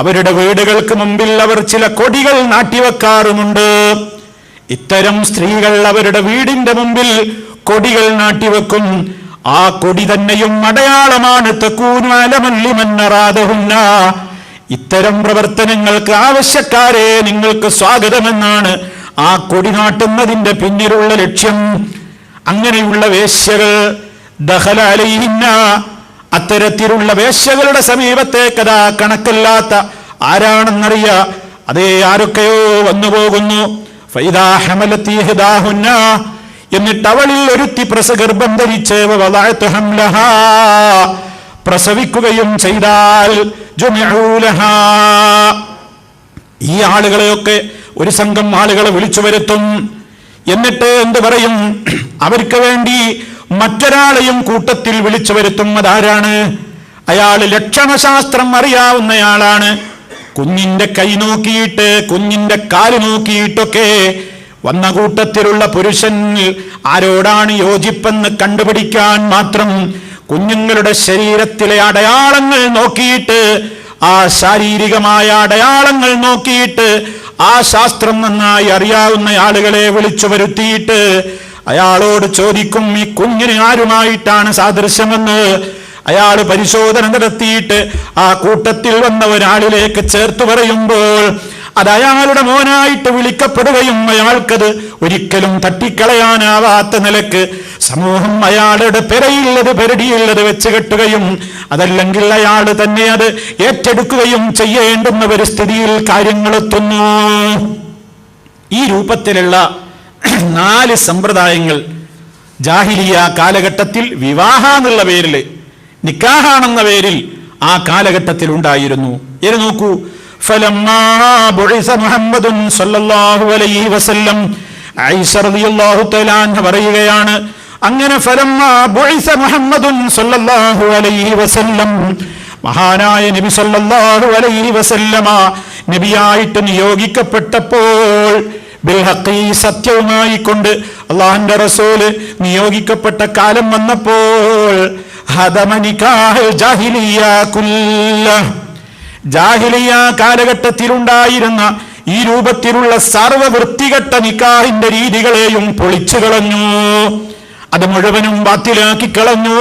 അവരുടെ വീടുകൾക്ക് മുമ്പിൽ അവർ ചില കൊടികൾ നാട്ടിവെക്കാറുമുണ്ട്. ഇത്തരം സ്ത്രീകൾ അവരുടെ വീടിന്റെ മുമ്പിൽ കൊടികൾ നാട്ടിവെക്കും. ആ കൊടി തന്നെയും അടയാളമാണ് തകൂനു അലമൻ ലിമൻ അറാദഹുന്ന. ഇത്തരം പ്രവർത്തനങ്ങൾക്ക് ആവശ്യക്കാരെ നിങ്ങൾക്ക് സ്വാഗതമെന്നാണ് ആ കൊടി നാട്ടുന്നതിന്റെ പിന്നിലുള്ള ലക്ഷ്യം. അങ്ങനെയുള്ള വേശ്യകൾ ദഖല അലൈഹിന്ന, അത്തരത്തിലുള്ള വേശ്യകളുടെ സമീപത്തേക്കതാ കണക്കല്ലാത്ത ആരാണെന്നറിയ അതേ ആരൊക്കെയോ വന്നു പോകുന്നു. ഫൈദാ ഹമലത് ഇഹ്ദാഹുന്ന, എന്നിട്ട് അവളിൽ ഒരുത്തി ഗർഭം ധരിച്ച് വളഅത് ഹംലഹാ, പ്രസവിക്കുകയും ചെയ്താൽ ജുമിഉ ലഹാ, ഈ ആളുകളെയൊക്കെ ഒരു സംഘം ആളുകളെ വിളിച്ചു വരുത്തും. എന്നിട്ട് എന്ത് പറയും? അവർക്ക് വേണ്ടി മറ്റൊരാളെയും കൂട്ടത്തിൽ വിളിച്ചു വരുത്തും. അതാരാണ്? അയാൾ ലക്ഷണശാസ്ത്രം അറിയാവുന്നയാളാണ്. കുഞ്ഞിന്റെ കൈ നോക്കിയിട്ട്, കുഞ്ഞിന്റെ കാല് നോക്കിയിട്ടൊക്കെ വന്ന കൂട്ടത്തിലുള്ള പുരുഷൻ ആരോടാണ് യോജിപ്പെന്ന് കണ്ടുപിടിക്കാൻ മാത്രം കുഞ്ഞുങ്ങളുടെ ശരീരത്തിലെ അടയാളങ്ങൾ നോക്കിയിട്ട്, ആ ശാരീരികമായ അടയാളങ്ങൾ നോക്കിയിട്ട് ആ ശാസ്ത്രം നന്നായി അറിയാവുന്ന ആളുകളെ വിളിച്ചു വരുത്തിയിട്ട് അയാളോട് ചോദിക്കും, ഈ കുഞ്ഞിന് ആരുമായിട്ടാണ് സാദൃശ്യമെന്ന്. അയാൾ പരിശോധന നടത്തിയിട്ട് ആ കൂട്ടത്തിൽ വന്ന ഒരാളിലേക്ക് ചേർത്ത് പറയുമ്പോൾ അത് അയാളുടെ മോനായിട്ട് വിളിക്കപ്പെടുകയും അയാൾക്കത് ഒരിക്കലും തട്ടിക്കളയാനാവാത്ത നിലക്ക് സമൂഹം അയാളുടെ പെരയുള്ളത് പെരടിയുള്ളത് വെച്ച് കെട്ടുകയും അതല്ലെങ്കിൽ അയാൾ തന്നെ അത് ഏറ്റെടുക്കുകയും ചെയ്യേണ്ടുന്ന ഒരു സ്ഥിതിയിൽ കാര്യങ്ങളെത്തുന്നു. ഈ രൂപത്തിലുള്ള 4 സമ്പ്രദായങ്ങൾ ജാഹിലിയ കാലഘട്ടത്തിൽ വിവാഹ എന്നുള്ള പേരിൽ, നിക്കാഹാണെന്ന പേരിൽ ആ കാലഘട്ടത്തിൽ ഉണ്ടായിരുന്നു. ഇനി നോക്കൂ, ഫലമ്മാ ബുഇസ മുഹമ്മദുൻ സല്ലല്ലാഹു അലൈഹി വസല്ലം, ആയിഷ റളിയല്ലാഹു തആല അൻഹ പറയുകയാണ്, അങ്ങനെ ഫലമ്മാ ബുഇസ മുഹമ്മദുൻ സല്ലല്ലാഹു അലൈഹി വസല്ലം, മഹാനായ നബി സല്ലല്ലാഹു അലൈഹി വസല്ലമ നബിയായിട്ട് നിയോഗിക്കപ്പെട്ടപ്പോൾ, ബിൽഹഖി, സത്യവുമായി കൊണ്ട് അല്ലാഹുവിന്റെ റസൂല് നിയോഗിക്കപ്പെട്ട കാലം വന്നപ്പോൾ, ഹദമ നിക്കാഹ് ജാഹിലിയ കുല്ല, ജാഹിലിയ കാലഘട്ടത്തിലുണ്ടായിരുന്ന ഈ രൂപത്തിലുള്ള സർവവൃത്തികെട്ട നിക്കാഹിന്റെ രീതികളെയും പൊളിച്ചു കളഞ്ഞു. അത് മുഴുവനും ബാത്തിലാക്കി കളഞ്ഞു,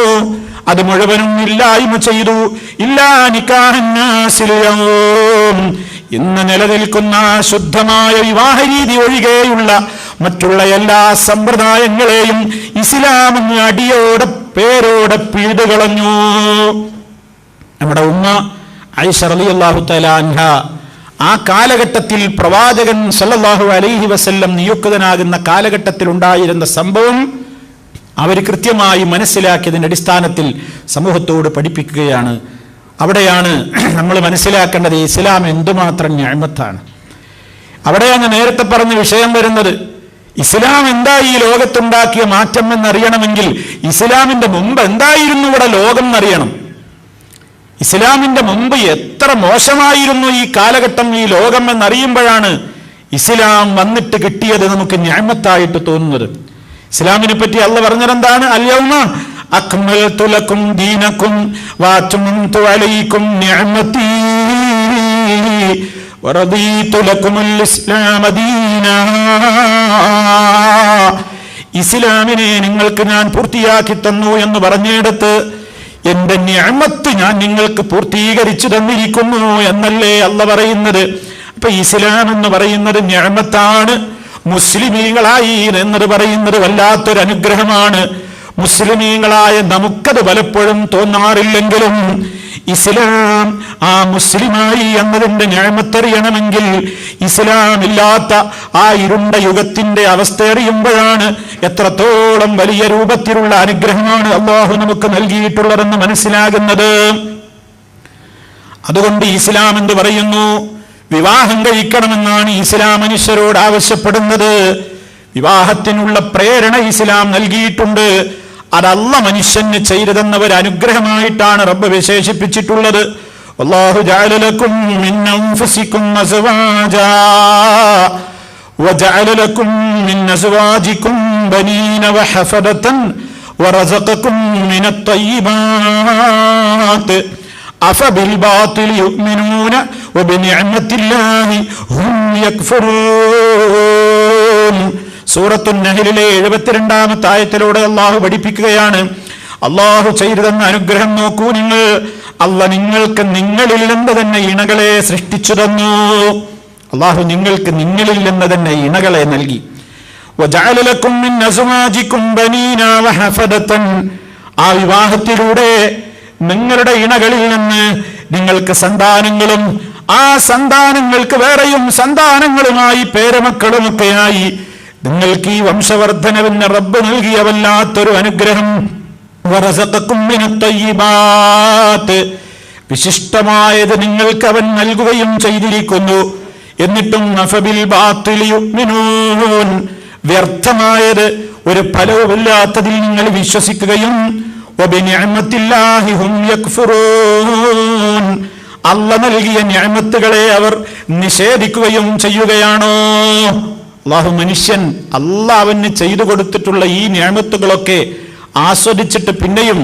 അത് മുഴുവനും ഇല്ലായ്മ ചെയ്തു. ഇല്ലാ നിക്കാഹന്നാസിലും, ഇന്ന് നിലനിൽക്കുന്ന ശുദ്ധമായ വിവാഹ രീതി ഒഴികെയുള്ള മറ്റുള്ള എല്ലാ സമ്പ്രദായങ്ങളെയും ഇസ്ലാം അടിയോടെ പേരോടെ പിഴുതുകളഞ്ഞു. നമ്മുടെ ഉമ്മ ആയിഷ റളിയല്ലാഹു തആല അൻഹ ആ കാലഘട്ടത്തിൽ പ്രവാചകൻ സല്ലല്ലാഹു അലൈഹി വസല്ലം നിയുക്തനാകുന്ന കാലഘട്ടത്തിൽ ഉണ്ടായിരുന്ന സംഭവം അവർ കൃത്യമായി മനസ്സിലാക്കിയതിന്റെ അടിസ്ഥാനത്തിൽ സമൂഹത്തോട് പഠിപ്പിക്കുകയാണ്. അവിടെയാണ് നമ്മൾ മനസ്സിലാക്കേണ്ടത് ഇസ്ലാം എന്തുമാത്രം നിഅമത്താണ്. അവിടെയാണ് നേരത്തെ പറഞ്ഞ വിഷയം വരുന്നത്. ഇസ്ലാം എന്താ ഈ ലോകത്തുണ്ടാക്കിയ മാറ്റം എന്നറിയണമെങ്കിൽ ഇസ്ലാമിന്റെ മുമ്പ് എന്തായിരുന്നു ഇവിടെ ലോകം എന്നറിയണം. ഇസ്ലാമിന്റെ മുമ്പ് എത്ര മോശമായിരുന്നു ഈ കാലഘട്ടം, ഈ ലോകം എന്നറിയുമ്പോഴാണ് ഇസ്ലാം വന്നിട്ട് കിട്ടിയത് നമുക്ക് നിഅമത്തായിട്ട് തോന്നുന്നത്. ഇസ്ലാമിനെ പറ്റി അല്ലാഹു പറഞ്ഞതെന്താണ്? അൽയൗമ അക്മൽതു ലക്കും ദീനക്കും വഅത്മംതു അലൈക്കും നിഅമതി വറദീതു ലക്കുമുൽ ഇസ്ലാമ ദീനാ, ഇസ്ലാമിനെ നിങ്ങൾക്ക് ഞാൻ പൂർത്തിയാക്കി തന്നു എന്ന് പറഞ്ഞെടുത്ത് എന്റെ നിഅമത്ത് ഞാൻ നിങ്ങൾക്ക് പൂർത്തീകരിച്ചു തന്നിരിക്കുന്നു എന്നല്ലേ അല്ലാഹു പറയുന്നത്. അപ്പൊ ഇസ്ലാം എന്ന് പറയുന്നത് നിഅമത്താണ്. മുസ്ലിമീങ്ങളായി എന്നത് പറയുന്നത് വല്ലാത്തൊരു അനുഗ്രഹമാണ്. മുസ്ലിമീങ്ങളായ നമുക്കത് പലപ്പോഴും തോന്നാറില്ലെങ്കിലും ഇസ്ലാം ആ മുസ്ലിമായി എന്നതിന്റെ നിഅമത്തറിയണമെങ്കിൽ ഇസ്ലാം ഇല്ലാത്ത ആ ഇരുണ്ട യുഗത്തിന്റെ അവസ്ഥ അറിയുമ്പോഴാണ് എത്രത്തോളം വലിയ രൂപത്തിലുള്ള അനുഗ്രഹമാണ് അല്ലാഹു നമുക്ക് നൽകിയിട്ടുള്ളതെന്ന് മനസ്സിലാകുന്നത്. അതുകൊണ്ട് ഇസ്ലാം എന്ന് പറയുന്നു വിവാഹം കഴിക്കണമെന്നാണ് ഇസ്ലാം മനുഷ്യരോട് ആവശ്യപ്പെടുന്നത്. വിവാഹത്തിനുള്ള പ്രേരണ ഇസ്ലാം നൽകിയിട്ടുണ്ട്. അതല്ല മനുഷ്യന് ചെയ്തതെന്ന ഒരു അനുഗ്രഹമായിട്ടാണ് റബ്ബ് വിശേഷിപ്പിച്ചിട്ടുള്ളത്. അല്ലാഹു ജഅല ലക്കും മിൻ അൻഫുസികും അസ്വാജാ വജഅല ലക്കും മിൻ അസ്വാജികും ബനീന വഹഫദതൻ വറസഖകും മിനത് തയ്യിബാത്ത് അഫബിൽബാതിൽ യുഅ്മിനൂന വബിനിഅമത്തില്ലാഹി ഹും യക്ഫുറൂൻ. സൂറത്തുൻ നഹ്ലിലെ 72-ാമത്തെ ആയത്തിലൂടെ അല്ലാഹു പഠിപ്പിക്കുകയാണ്, അല്ലാഹു ചെയ്തെന്ന അനുഗ്രഹം നോക്കൂ നിങ്ങൾ. അല്ലാഹു നിങ്ങൾക്ക് നിങ്ങളിൽ നിന്ന് തന്നെ ഇണകളെ സൃഷ്ടിച്ചു തന്നു. അല്ലാഹു നിങ്ങൾക്ക് നിങ്ങളിൽ നിന്ന് തന്നെ ഇണകളെ നൽകി. വജഅല ലക്കും മിൻ അസ്വാജികും ബനീന വഹഫദതൻ. ആ വിവാഹത്തിലൂടെ നിങ്ങളുടെ ഇണകളിൽ നിന്ന് നിങ്ങൾക്ക് സന്താനങ്ങളും ആ സന്താനങ്ങൾക്ക് വേറെയും സന്താനങ്ങളുമായി പേരമക്കളുമൊക്കെയായി നിങ്ങൾക്ക് ഈ വംശവർദ്ധനവിന് റബ്ബ് നൽകിയ വല്ലാത്തൊരു അനുഗ്രഹം. വറസഖകും മിനത് തയ്യിബാത്ത്. വിശിഷ്ടമായത് നിങ്ങൾക്ക് അവൻ നൽകുകയും ചെയ്തിരിക്കുന്നു. എന്നിട്ടും അഫബിൽ ബാത്തിൽ യുഅ്മിനൂൻ. വ്യർത്ഥമായത്, ഒരു ഫലവുമില്ലാത്തതിൽ നിങ്ങൾ വിശ്വസിക്കുകയും വബിനിഅമത്തില്ലാഹി ഹും യക്ഫുറൂൻ. അല്ലാഹു നൽകിയ നിഅമത്തുകളെ അവർ നിഷേധിക്കുകയും ചെയ്യുകയാണോ? അല്ലാഹു മനുഷ്യൻ അല്ലാഹുവിന് ചെയ്തു കൊടുത്തിട്ടുള്ള ഈ നിഅമത്തുകളൊക്കെ ആസ്വദിച്ചിട്ട് പിന്നെയും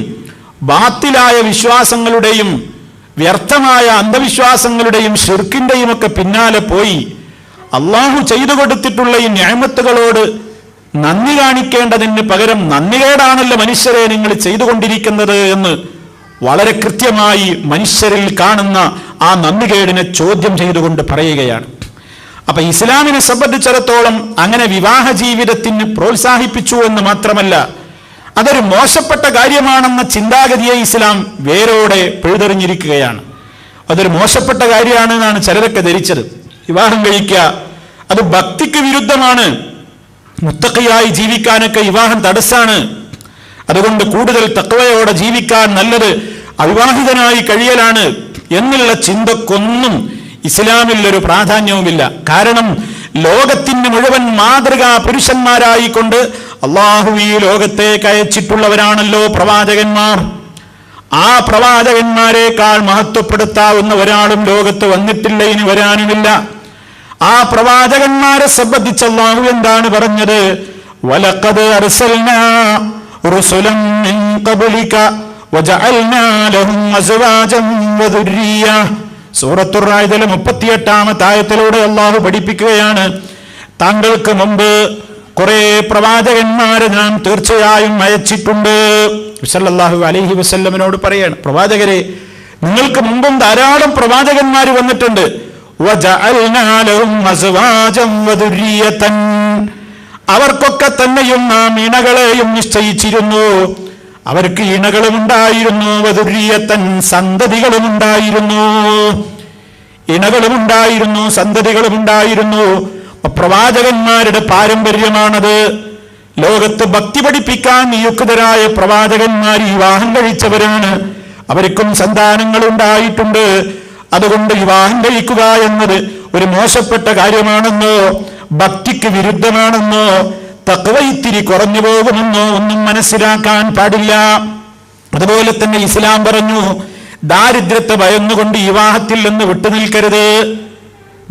ബാത്തിലായ വിശ്വാസങ്ങളുടെയും വ്യർത്ഥമായ അന്ധവിശ്വാസങ്ങളുടെയും ശിർക്കിന്റെയും ഒക്കെ പിന്നാലെ പോയി അല്ലാഹു ചെയ്തു കൊടുത്തിട്ടുള്ള ഈ നിഅമത്തുകളോട് നന്ദി കാണിക്കേണ്ടതിന് പകരം നന്ദികേടാണല്ലോ മനുഷ്യരെ നിങ്ങൾ ചെയ്തുകൊണ്ടിരിക്കുന്നത് എന്ന് വളരെ കൃത്യമായി മനുഷ്യരിൽ കാണുന്ന ആ നന്ദികേടിനെ ചോദ്യം ചെയ്തുകൊണ്ട് പറയുകയാണ്. അപ്പൊ ഇസ്ലാമിനെ സംബന്ധിച്ചിടത്തോളം അങ്ങനെ വിവാഹ ജീവിതത്തിന് പ്രോത്സാഹിപ്പിച്ചു എന്ന് മാത്രമല്ല, അതൊരു മോശപ്പെട്ട കാര്യമാണെന്ന ചിന്താഗതിയെ ഇസ്ലാം വേരോടെ പിഴുതെറിഞ്ഞിരിക്കുകയാണ്. അതൊരു മോശപ്പെട്ട കാര്യമാണ് എന്നാണ് ചിലരൊക്കെ ധരിച്ചത്. വിവാഹം കഴിക്കുക അത് ഭക്തിക്ക് വിരുദ്ധമാണ്, മുത്തഖിയായി ജീവിക്കാനൊക്കെ വിവാഹം തടസ്സാണ്, അതുകൊണ്ട് കൂടുതൽ തഖ്വയോടെ ജീവിക്കാൻ നല്ലത് അവിവാഹിതനായി കഴിയലാണ് എന്നുള്ള ചിന്തക്കൊന്നും ഇസ്ലാമിൽ ഒരു പ്രാധാന്യവുമില്ല. കാരണം ലോകത്തിന് മുഴുവൻ മാതൃകാ പുരുഷന്മാരായിക്കൊണ്ട് അള്ളാഹു ഈ ലോകത്തേക്ക് അയച്ചിട്ടുള്ളവരാണല്ലോ പ്രവാചകന്മാർ. ആ പ്രവാചകന്മാരെക്കാൾ മഹത്വപ്പെടുത്താവുന്ന ഒരാളും ലോകത്ത് വന്നിട്ടില്ല, ഇനി വരാനുമില്ല. ആ പ്രവാചകന്മാരെ സംബന്ധിച്ച് അല്ലാഹു എന്താണ് പറഞ്ഞത്? വലഖദ് അർസൽനാ റുസുലൻ മിൻ ഖബ്ലിക വജഅൽനാ ലഹും അസ്വാജൻ വദുർരിയ. സൂറത്തുർ റഅദിലെ 38-ാമത്തെ ആയത്തിലൂടെ അല്ലാഹു പഠിപ്പിക്കുകയാണ്, താങ്കൾക്ക് മുമ്പ് കുറെ പ്രവാചകന്മാരെ നാം തീർച്ചയായും അയച്ചിട്ടുണ്ട്. സല്ലല്ലാഹു അലൈഹി വസല്ലമിനോട് പറയാണ്, പ്രവാചകരെ നിങ്ങൾക്ക് മുമ്പും ധാരാളം പ്രവാചകന്മാർ വന്നിട്ടുണ്ട്. വജഅൽനാ ലഹും അസ്വാജൻ വദുർരിയതൻ. അവർക്കൊക്കെ തന്നെയും നാം ഇണകളെയും നിശ്ചയിച്ചിരുന്നു. അവർക്ക് ഇണകളും ഉണ്ടായിരുന്നു, വദുർരിയതൻ സന്തതികളും ഉണ്ടായിരുന്നു. ഇണകളും ഉണ്ടായിരുന്നു, സന്തതികളും ഉണ്ടായിരുന്നു. പ്രവാചകന്മാരുടെ പാരമ്പര്യമാണത്. ലോകത്ത് ഭക്തി പഠിപ്പിക്കാൻ നിയുക്തരായ പ്രവാചകന്മാർ വിവാഹം കഴിച്ചവരാണ്. അവർക്കും സന്താനങ്ങൾ ഉണ്ടായിട്ടുണ്ട്. അതുകൊണ്ട് വിവാഹം കഴിക്കുക എന്നത് ഒരു മോശപ്പെട്ട കാര്യമാണെന്നോ ഭക്തിക്ക് വിരുദ്ധമാണെന്നോ തഖ്വ ഇത്തിരി കുറഞ്ഞു പോകുമെന്നോ ഒന്നും മനസ്സിലാക്കാൻ പാടില്ല. അതുപോലെ തന്നെ ഇസ്ലാം പറഞ്ഞു, ദാരിദ്ര്യത്തെ ഭയന്നുകൊണ്ട് വിവാഹത്തിൽ നിന്ന് വിട്ടുനിൽക്കരുത്.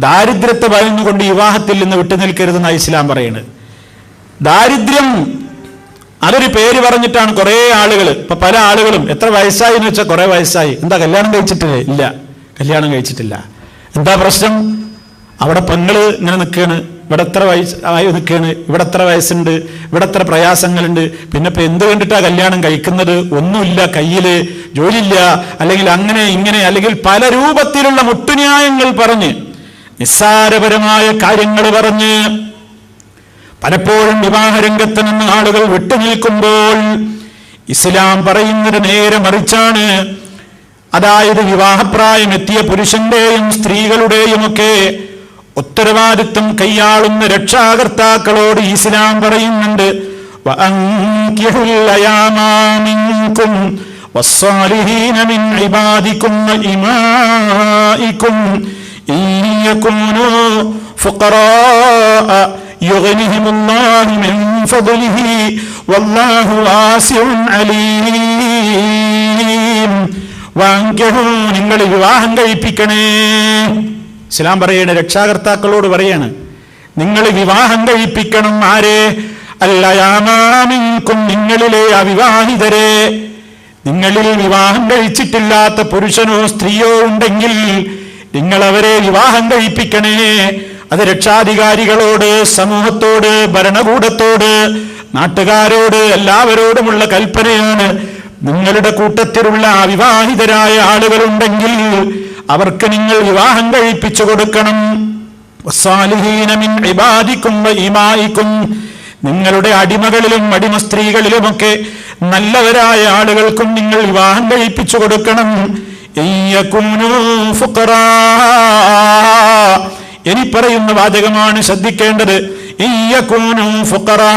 ദാരിദ്ര്യത്തെ ഭയന്നുകൊണ്ട് വിവാഹത്തിൽ നിന്ന് വിട്ടുനിൽക്കരുതെന്നാണ് ഇസ്ലാം പറയുന്നത്. ദാരിദ്ര്യം അതൊരു പേര് പറഞ്ഞിട്ടാണ് കുറെ ആളുകൾ, ഇപ്പൊ പല ആളുകളും എത്ര വയസ്സായി എന്ന് വെച്ചാൽ കുറെ വയസ്സായി, എന്താ കല്യാണം കഴിച്ചിട്ടില്ലേ? ഇല്ല, കല്യാണം കഴിച്ചിട്ടില്ല. എന്താ പ്രശ്നം? അവിടെ പെങ്ങള് ഇങ്ങനെ നിൽക്കുകയാണ്, ഇവിടെ എത്ര വയസ്സായി നിൽക്കുകയാണ്, ഇവിടെ എത്ര വയസ്സുണ്ട്, ഇവിടെ എത്ര പ്രയാസങ്ങളുണ്ട്, പിന്നെ ഇപ്പൊ എന്ത് കണ്ടിട്ടാ കല്യാണം കഴിക്കുന്നത്? ഒന്നുമില്ല, കയ്യില് ജോലിയില്ല, അല്ലെങ്കിൽ അങ്ങനെ ഇങ്ങനെ, അല്ലെങ്കിൽ പല രൂപത്തിലുള്ള മുട്ടുന്യായങ്ങൾ പറഞ്ഞ് നിസ്സാരപരമായ കാര്യങ്ങൾ പറഞ്ഞ് പലപ്പോഴും വിവാഹരംഗത്ത് നിന്ന് ആളുകൾ വിട്ടുനിൽക്കുമ്പോൾ ഇസ്ലാം പറയുന്നത് നേരെ മറിച്ചാണ്. അതായത് വിവാഹപ്രായം എത്തിയ പുരുഷന്റെയും സ്ത്രീകളുടെയും ഒക്കെ ഉത്തരവാദിത്വം കൈയാളുന്ന രക്ഷാകർത്താക്കളോട് ഇസ്ലാം പറയുന്നുണ്ട്, വഅൻകിഹുൽ അയാമാ മിൻകും വസ്സാലിഹീന മിൻ ഇബാദികും വഇമാഇകും ഇൻ യകൂനൂ ഫുഖറാഅ യുഗ്നിഹിമുല്ലാഹു മിൻ ഫദ്ലിഹി വല്ലാഹു വാസിഉൻ അലീം. വാങ്കിഹൂ, നിങ്ങൾ വിവാഹം കഴിപ്പിക്കണേ. ഇസ്ലാം പറയണ രക്ഷാകർത്താക്കളോട് പറയാണ്, നിങ്ങൾ വിവാഹം കഴിപ്പിക്കണം. ആരെ? അല്ലയാമാമിൻകും, നിങ്ങളിലെ അവിവാഹിതരെ. നിങ്ങളിൽ വിവാഹം കഴിച്ചിട്ടില്ലാത്ത പുരുഷനോ സ്ത്രീയോ ഉണ്ടെങ്കിൽ നിങ്ങൾ അവരെ വിവാഹം കഴിപ്പിക്കണേ. അത് രക്ഷാധികാരികളോട്, സമൂഹത്തോട്, ഭരണകൂടത്തോട്, നാട്ടുകാരോട്, എല്ലാവരോടുമുള്ള കൽപ്പനയാണ്. നിങ്ങളുടെ കൂട്ടത്തിലുള്ള അവിവാഹിതരായ ആളുകളുണ്ടെങ്കിൽ അവർക്ക് നിങ്ങൾ വിവാഹം കഴിപ്പിച്ചു കൊടുക്കണം. വസ്സാലിഹീന മിൻ ഇബാദിക്കും വഇമാഇക്കും, നിങ്ങളുടെ അടിമകളിലും അടിമ സ്ത്രീകളിലുമൊക്കെ നല്ലവരായ ആളുകൾക്കും നിങ്ങൾ വിവാഹം കഴിപ്പിച്ചു കൊടുക്കണം. ഇയ്യകൂനൂ ഫുഖറാ, ഇനി പറയുന്ന വാചകമാണ് ശ്രദ്ധിക്കേണ്ടത്. ഇയ്യകൂനൂ ഫുഖറാ,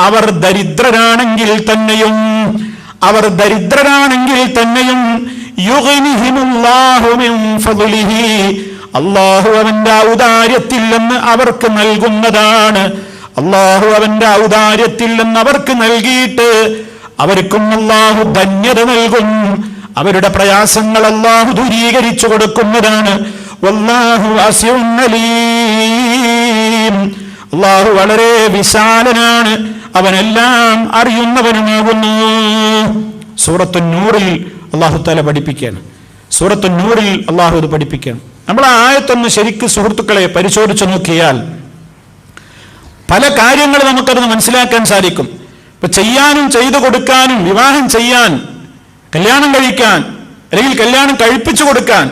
അവർ ദരിദ്രരാണെങ്കിൽ തന്നെയും യുഗ്നിഹിമുല്ലാഹു മിൻ ഫദ്ലിഹി, അല്ലാഹു അവന്റെ ഔദാര്യത്തിൽ നിന്ന് അവർക്ക് നൽകുന്നതാണ്. അല്ലാഹു അവന്റെ ഔദാര്യത്തിൽ നിന്ന് അവർക്ക് നൽകിയിട്ട് അവർക്കും അല്ലാഹു ധന്യത നൽകും. അവരുടെ പ്രയാസങ്ങൾ അല്ലാഹു ദൂരീകരിച്ചു കൊടുക്കുന്നതാണ്. വല്ലാഹു വാസിഉൻ അലീം, അല്ലാഹു വളരെ വിശാലനാണ്, അവനെല്ലാം അറിയുന്നവനുമാകുന്നു. സൂറത്തു നൂറിൽ അല്ലാഹു തആല പഠിപ്പിക്കുകയാണ്. സൂറത്തു നൂറിൽ അല്ലാഹു ഇത് പഠിപ്പിക്കുകയാണ്. നമ്മൾ ആ ആയത്തൊന്ന് ശരിക്ക് സുഹൃത്തുക്കളെ പരിശോധിച്ചു നോക്കിയാൽ പല കാര്യങ്ങൾ നമുക്കത് മനസ്സിലാക്കാൻ സാധിക്കും. ഇപ്പൊ ചെയ്യാനും ചെയ്തു കൊടുക്കാനും, വിവാഹം ചെയ്യാൻ, കല്യാണം കഴിക്കാൻ അല്ലെങ്കിൽ കല്യാണം കഴിപ്പിച്ചു കൊടുക്കാൻ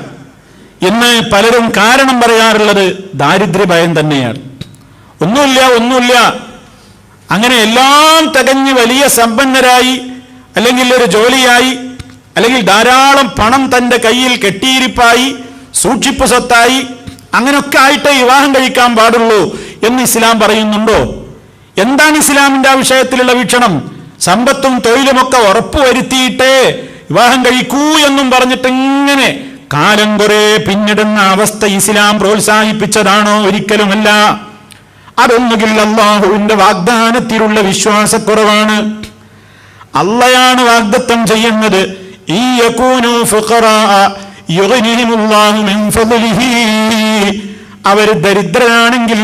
എന്ന് പലരും കാരണം പറയാറുള്ളത് ദാരിദ്ര്യഭയം തന്നെയാണ്. ഒന്നുമില്ല, അങ്ങനെ എല്ലാം തികഞ്ഞ് വലിയ സമ്പന്നരായി, അല്ലെങ്കിൽ ഒരു ജോലിയായി, അല്ലെങ്കിൽ ധാരാളം പണം തന്റെ കയ്യിൽ കെട്ടിയിരിപ്പായി, സൂക്ഷിപ്പ് സ്വത്തായി, അങ്ങനെയൊക്കെ ആയിട്ടേ വിവാഹം കഴിക്കാൻ പാടുള്ളൂ എന്ന് ഇസ്ലാം പറയുന്നുണ്ടോ? എന്താണ് ഇസ്ലാമിന്റെ ആ വിഷയത്തിലുള്ള വീക്ഷണം? സമ്പത്തും തൊഴിലുമൊക്കെ ഉറപ്പുവരുത്തിയിട്ടേ വിവാഹം കഴിക്കൂ എന്നും പറഞ്ഞിട്ട് ഇങ്ങനെ കാലം കുറെ പിന്നിടുന്ന അവസ്ഥ ഇസ്ലാം പ്രോത്സാഹിപ്പിച്ചതാണോ? ഒരിക്കലുമല്ല. അതൊന്നുകിൽ അല്ലാഹുവിന്റെ വാഗ്ദാനത്തിലുള്ള വിശ്വാസക്കുറവാണ്. അള്ളയാണ് വാഗ്ദത്തം ചെയ്യുന്നത്, ഇയ്യകൂനൂ ഫുഖറാ യുഗ്നിഹിമുല്ലാഹു മിൻ ഫദ്ലിഹി, അവർ ദരിദ്രരാണെങ്കിൽ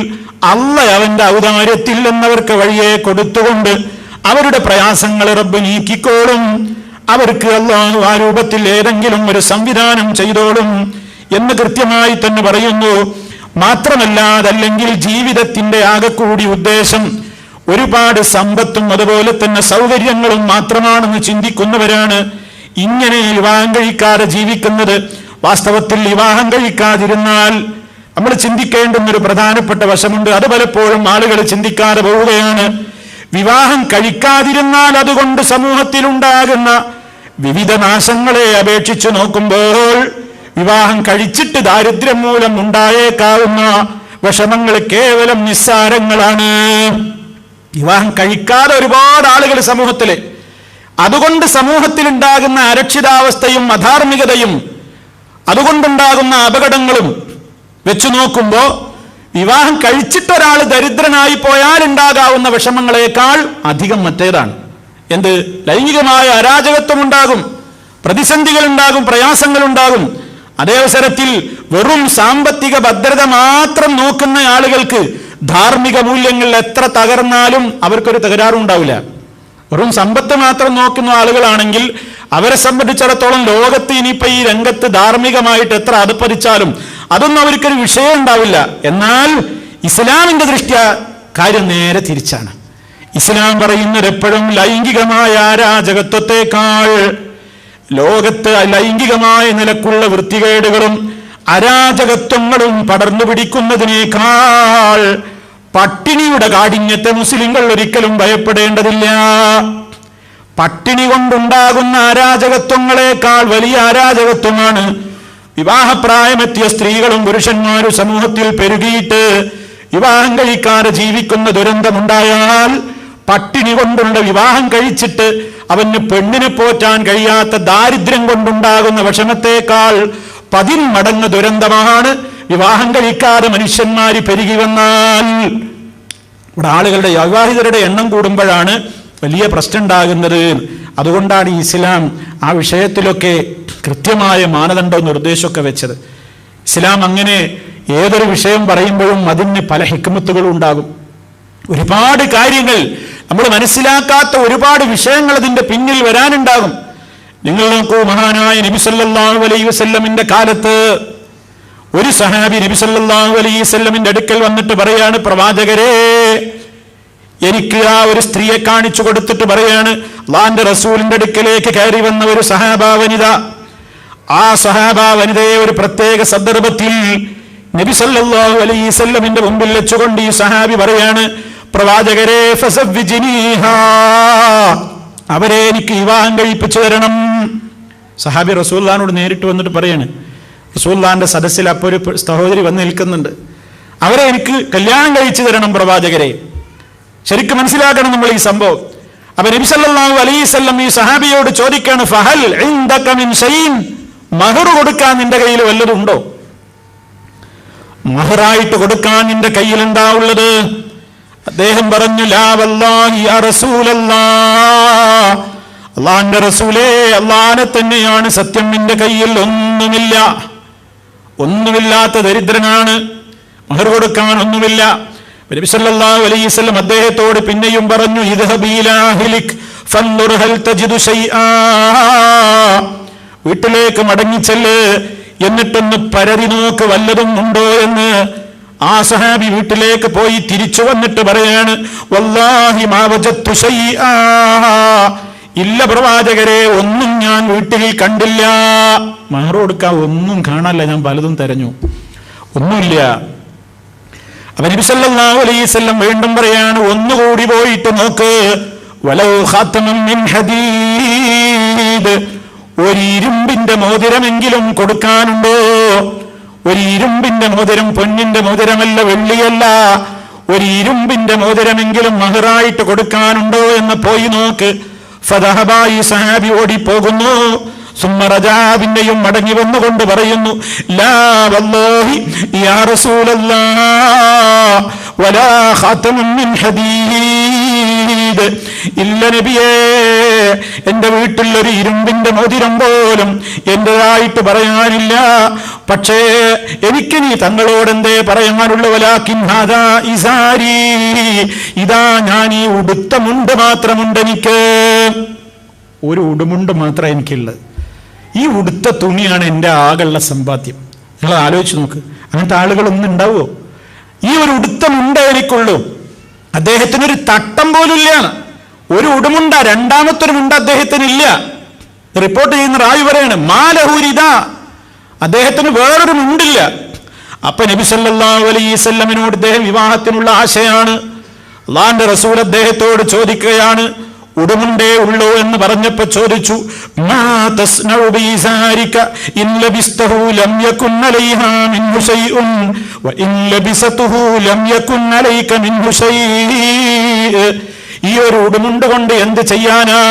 അള്ള അവന്റെ ഔദാര്യത്തിൽ എന്നവർക്ക് വഴിയെ കൊടുത്തുകൊണ്ട് അവരുടെ പ്രയാസങ്ങൾ റബ്ബ് നീക്കിക്കോളും. അവർക്ക് അല്ലാഹു ആ രൂപത്തിൽ ഏതെങ്കിലും ഒരു സംവിധാനം ചെയ്തോളും എന്ന് കൃത്യമായി തന്നെ പറയുന്നു. മാത്രമല്ല, അതല്ലെങ്കിൽ ജീവിതത്തിന്റെ ആകെക്കൂടി ഉദ്ദേശം ഒരുപാട് സമ്പത്തും അതുപോലെ തന്നെ സൗകര്യങ്ങളും മാത്രമാണെന്ന് ചിന്തിക്കുന്നവരാണ് ഇങ്ങനെ വിവാഹം കഴിക്കാതെ ജീവിക്കുന്നത്. വാസ്തവത്തിൽ വിവാഹം കഴിക്കാതിരുന്നാൽ നമ്മൾ ചിന്തിക്കേണ്ടുന്ന ഒരു പ്രധാനപ്പെട്ട വശമുണ്ട്. അത് പലപ്പോഴും ആളുകൾ ചിന്തിക്കാതെ പോവുകയാണ്. വിവാഹം കഴിക്കാതിരുന്നാൽ അതുകൊണ്ട് സമൂഹത്തിലുണ്ടാകുന്ന വിവിധ നാശങ്ങളെ അപേക്ഷിച്ചു നോക്കുമ്പോൾ വിവാഹം കഴിച്ചിട്ട് ദാരിദ്ര്യം മൂലം ഉണ്ടായേക്കാവുന്ന വിഷമങ്ങൾ കേവലം നിസ്സാരങ്ങളാണ്. വിവാഹം കഴിക്കാതെ ഒരുപാട് ആളുകൾ സമൂഹത്തില്, അതുകൊണ്ട് സമൂഹത്തിലുണ്ടാകുന്ന അരക്ഷിതാവസ്ഥയും അധാർമികതയും അതുകൊണ്ടുണ്ടാകുന്ന അപകടങ്ങളും വെച്ചു നോക്കുമ്പോ വിവാഹം കഴിച്ചിട്ടൊരാൾ ദരിദ്രനായി പോയാൽ ഉണ്ടാകാവുന്ന വിഷമങ്ങളെക്കാൾ അധികം മറ്റേതാണ്. എന്ത്? ലൈംഗികമായ അരാജകത്വം ഉണ്ടാകും, പ്രതിസന്ധികൾ ഉണ്ടാകും, പ്രയാസങ്ങൾ ഉണ്ടാകും. അതേ അവസരത്തിൽ വെറും സാമ്പത്തിക ഭദ്രത മാത്രം നോക്കുന്ന ആളുകൾക്ക് ധാർമ്മിക മൂല്യങ്ങൾ എത്ര തകർന്നാലും അവർക്കൊരു തകരാറും ഉണ്ടാവില്ല. വെറും സമ്പത്ത് മാത്രം നോക്കുന്ന ആളുകളാണെങ്കിൽ അവരെ സംബന്ധിച്ചിടത്തോളം ലോകത്ത് ഇനിയിപ്പോ ഈ രംഗത്ത് ധാർമ്മികമായിട്ട് എത്ര അധപ്പതിച്ചാലും അതൊന്നും അവർക്കൊരു വിഷയം ഉണ്ടാവില്ല. എന്നാൽ ഇസ്ലാമിന്റെ ദൃഷ്ട്യാ കാര്യം നേരെ തിരിച്ചാണ്. ഇസ്ലാം പറയുന്നത് എപ്പോഴും ലൈംഗികമായ അരാജകത്വത്തെക്കാൾ, ലോകത്ത് ലൈംഗികമായ നിലക്കുള്ള വൃത്തികേടുകളും അരാജകത്വങ്ങളും പടർന്നു പിടിക്കുന്നതിനേക്കാൾ പട്ടിണിയുടെ കാഠിന്യത്തെ മുസ്ലിങ്ങൾ ഒരിക്കലും ഭയപ്പെടേണ്ടതില്ല. പട്ടിണി കൊണ്ടുണ്ടാകുന്ന അരാജകത്വങ്ങളെക്കാൾ വലിയ അരാജകത്വമാണ് വിവാഹപ്രായമെത്തിയ സ്ത്രീകളും പുരുഷന്മാരും സമൂഹത്തിൽ പെരുകിയിട്ട് വിവാഹം കഴിക്കാതെ ജീവിക്കുന്ന ദുരന്തമുണ്ടായാൽ, പട്ടിണി കൊണ്ടുള്ള വിവാഹം കഴിച്ചിട്ട് അവന് പെണ്ണിനെ പോറ്റാൻ കഴിയാത്ത ദാരിദ്ര്യം കൊണ്ടുണ്ടാകുന്ന വിഷമത്തേക്കാൾ 10 മടങ്ങ് ദുരന്തമാണ് വിവാഹം കഴിക്കാതെ മനുഷ്യന്മാര് പെരുകി വന്നാൽ. ഇവിടെ ആളുകളുടെ അവിവാഹിതരുടെ എണ്ണം കൂടുമ്പോഴാണ് വലിയ പ്രശ്നം ഉണ്ടാകുന്നത്. അതുകൊണ്ടാണ് ഇസ്ലാം ആ വിഷയത്തിലൊക്കെ കൃത്യമായ മാനദണ്ഡവും നിർദ്ദേശമൊക്കെ വെച്ചത്. ഇസ്ലാം അങ്ങനെ ഏതൊരു വിഷയം പറയുമ്പോഴും അതിന് പല ഹിക്മത്തുകളും ഉണ്ടാകും. ഒരുപാട് കാര്യങ്ങൾ നമ്മൾ മനസ്സിലാക്കാത്ത ഒരുപാട് വിഷയങ്ങൾ അതിന്റെ പിന്നിൽ വരാനുണ്ടാകും. നിങ്ങൾ നോക്കൂ, മഹാനായ നബി സല്ലല്ലാഹു അലൈഹി വസല്ലമിന്റെ കാലത്ത് ഒരു സഹാബി നബി സല്ലല്ലാഹു അലൈഹി വസല്ലമിന്റെ അടുക്കൽ വന്നിട്ട് പറയാണ്, പ്രവാചകരെ, എനിക്ക് ആ ഒരു സ്ത്രീയെ കാണിച്ചു കൊടുത്തിട്ട് പറയാണ്, അല്ലാഹുവിന്റെ റസൂലിന്റെ അടുക്കലേക്ക് കയറി വന്ന ഒരു സഹാബാ വനിത. ആ സഹാബാ വനിതയെ ഒരു പ്രത്യേക സന്ദർഭത്തിൽ നബി സല്ലല്ലാഹു അലൈഹി വസല്ലമിന്റെ മുമ്പിൽ വെച്ചുകൊണ്ട് ഈ സഹാബി പറയാണ്, പ്രവാചകരെ, ഫസവ്വിജ്നീഹാ, അവരെ എനിക്ക് വിവാഹം കഴിപ്പിച്ചു തരണം. സഹാബി റസൂലുള്ളാഹിനോട് നേരിട്ട് വന്നിട്ട് പറയാണ്. റസൂലുള്ളാഹിന്റെ സദസ്സിൽ അപ്പോൾ ഒരു സഹോദരി വന്ന് നിൽക്കുന്നുണ്ട്. അവരെ എനിക്ക് കല്യാണം കഴിച്ചു തരണം പ്രവാചകരെ. ശരിക്കും മനസ്സിലാക്കണം നമ്മൾ ഈ സംഭവം. അപ്പൊ നബി സല്ലല്ലാഹു അലൈഹി വസല്ലം ഈ സഹാബിയോട് ചോദിക്കാണ്, ഫഹൽ ഇൻദക മിൻ ഷൈഇൻ, മഹർ കൊടുക്കാൻ നിന്റെ കയ്യിൽ വല്ലതും ഉണ്ടോ? മഹറായിട്ട് കൊടുക്കാൻ നിന്റെ കയ്യിൽ എന്താ ഉള്ളത്? അദ്ദേഹം പറഞ്ഞു, ലാ വല്ലാഹി യാ റസൂലല്ലാഹ്, അല്ലാഹുവിന്റെ റസൂലേ, അല്ലാഹനെ തന്നെയാണ് സത്യം, നിന്റെ കയ്യിൽ ഒന്നുമില്ല, ഒന്നുമില്ലാത്ത ദരിദ്രനാണ്, മഹർ കൊടുക്കാൻ ഒന്നുമില്ല. നബി സല്ലല്ലാഹു അലൈഹി വസല്ലം അദ്ദേഹത്തോട് പിന്നെയും പറഞ്ഞു, ഇദ്ഹബി ഇലാ അഹ്ലിക് ഫൻദുർ ഹൽ തജിദു ശൈആ, വീട്ടിലേക്ക് മടങ്ങിച്ചെല്ല്, എന്നിട്ടൊന്ന് പരതി നോക്ക് വല്ലതും ഉണ്ടോ എന്ന്. ആ സഹാബി വീട്ടിലേക്ക് പോയി തിരിച്ചു വന്നിട്ട് പറയാണ്, വല്ലാഹി മാ വജദ്തു ശൈആ, ഇല്ല പ്രവാചകരെ, ഒന്നും ഞാൻ വീട്ടിൽ കണ്ടില്ല. മഹർ കൊടുക്കാൻ ഒന്നും കാണാനില്ല, ഞാൻ പലതും തെരഞ്ഞു, ഒന്നുമില്ല. അപ്പൊ നബി സല്ലല്ലാഹു അലൈഹി വസല്ലം വീണ്ടും പറയാണ്, ഒന്നുകൂടി പോയിട്ട് നോക്ക്, വലൗ ഖാതമൻ മിൻ ഹദീദ്, ഒരു ഇരുമ്പിന്റെ മോതിരമെങ്കിലും കൊടുക്കാനുണ്ടോ? ഒരു ഇരുമ്പിന്റെ മോതിരം, പൊന്നിന്റെ മോതിരമല്ല, വെള്ളിയല്ല, ഒരു ഇരുമ്പിന്റെ മോതിരമെങ്കിലും മഹറായിട്ട് കൊടുക്കാനുണ്ടോ എന്ന് പോയി നോക്ക്. ഫദഹബായി, സഹാബി ഓടിപ്പോകുന്നു. സുമ്മറജാബിന്റെയും മടങ്ങി വന്നുകൊണ്ട് പറയുന്നു, ലാ വല്ലാഹി യാ റസൂലല്ലാഹ് വലാ ഖാതമുൻ മിൻ ഹദീദ്, ഇല്ല നബിയേ, എന്റെ വീട്ടിൽ ഒരു ഇരുമ്പിന്റെ മോതിരം പോലും എന്റേതായിട്ട് പറയാനില്ല. പക്ഷേ എനിക്ക് നീ തങ്ങളോട് എന്തേ പറയാനുള്ള? വലാകിൻ ഹാദാ ഇസാരി, ഇതാ ഞാൻ ഈ ഉടുത്ത മുണ്ട് മാത്രമുണ്ട് എനിക്ക്, ഒരു ഉടുമുണ്ട് മാത്രമേ എനിക്കുള്ളത്. ഈ ഉടുത്ത തുണിയാണ് എൻ്റെ ആകെയുള്ള സമ്പാദ്യം. നിങ്ങൾ ആലോചിച്ച് നോക്ക്, അങ്ങനത്തെ ആളുകളൊന്നും ഉണ്ടാവുമോ? ഈ ഒരു ഉടുത്ത മുണ്ട എനിക്കുള്ളൂ. അദ്ദേഹത്തിനൊരു തട്ടം പോലും ഇല്ല, ഒരു ഉടുമുണ്ട, രണ്ടാമത്തൊരു മുണ്ട അദ്ദേഹത്തിനില്ല. റിപ്പോർട്ട് ചെയ്യുന്ന റാവി പറയാണ്, മാലഹൂരിത, അദ്ദേഹത്തിന് വേറൊരു മുണ്ടില്ല. അപ്പൊ നബി സല്ലല്ലാഹു അലൈഹി വസല്ലമിനോട് ഇദ്ദേഹം വിവാഹത്തിനുള്ള ആശയാണ്. അല്ലാഹുവിന്റെ റസൂൽ അദ്ദേഹത്തോട് ചോദിക്കുകയാണ്, ഉടുമുണ്ടേ ഉള്ളൂ എന്ന് പറഞ്ഞപ്പോ ചോദിച്ചു, മാ തസ്നഉ ബിസാരിക ഇൻ ലബിസ്തഹു ലം യകുൻ അലൈഹാ മിൻഹു ശൈഉൻ വ ഇൻ ലബിസതുഹു ലം യകുൻ അലൈക മിൻഹു ശൈഅ, ഈ ഒരു ഉടുമുണ്ട് കൊണ്ട് എന്ത് ചെയ്യാനാ?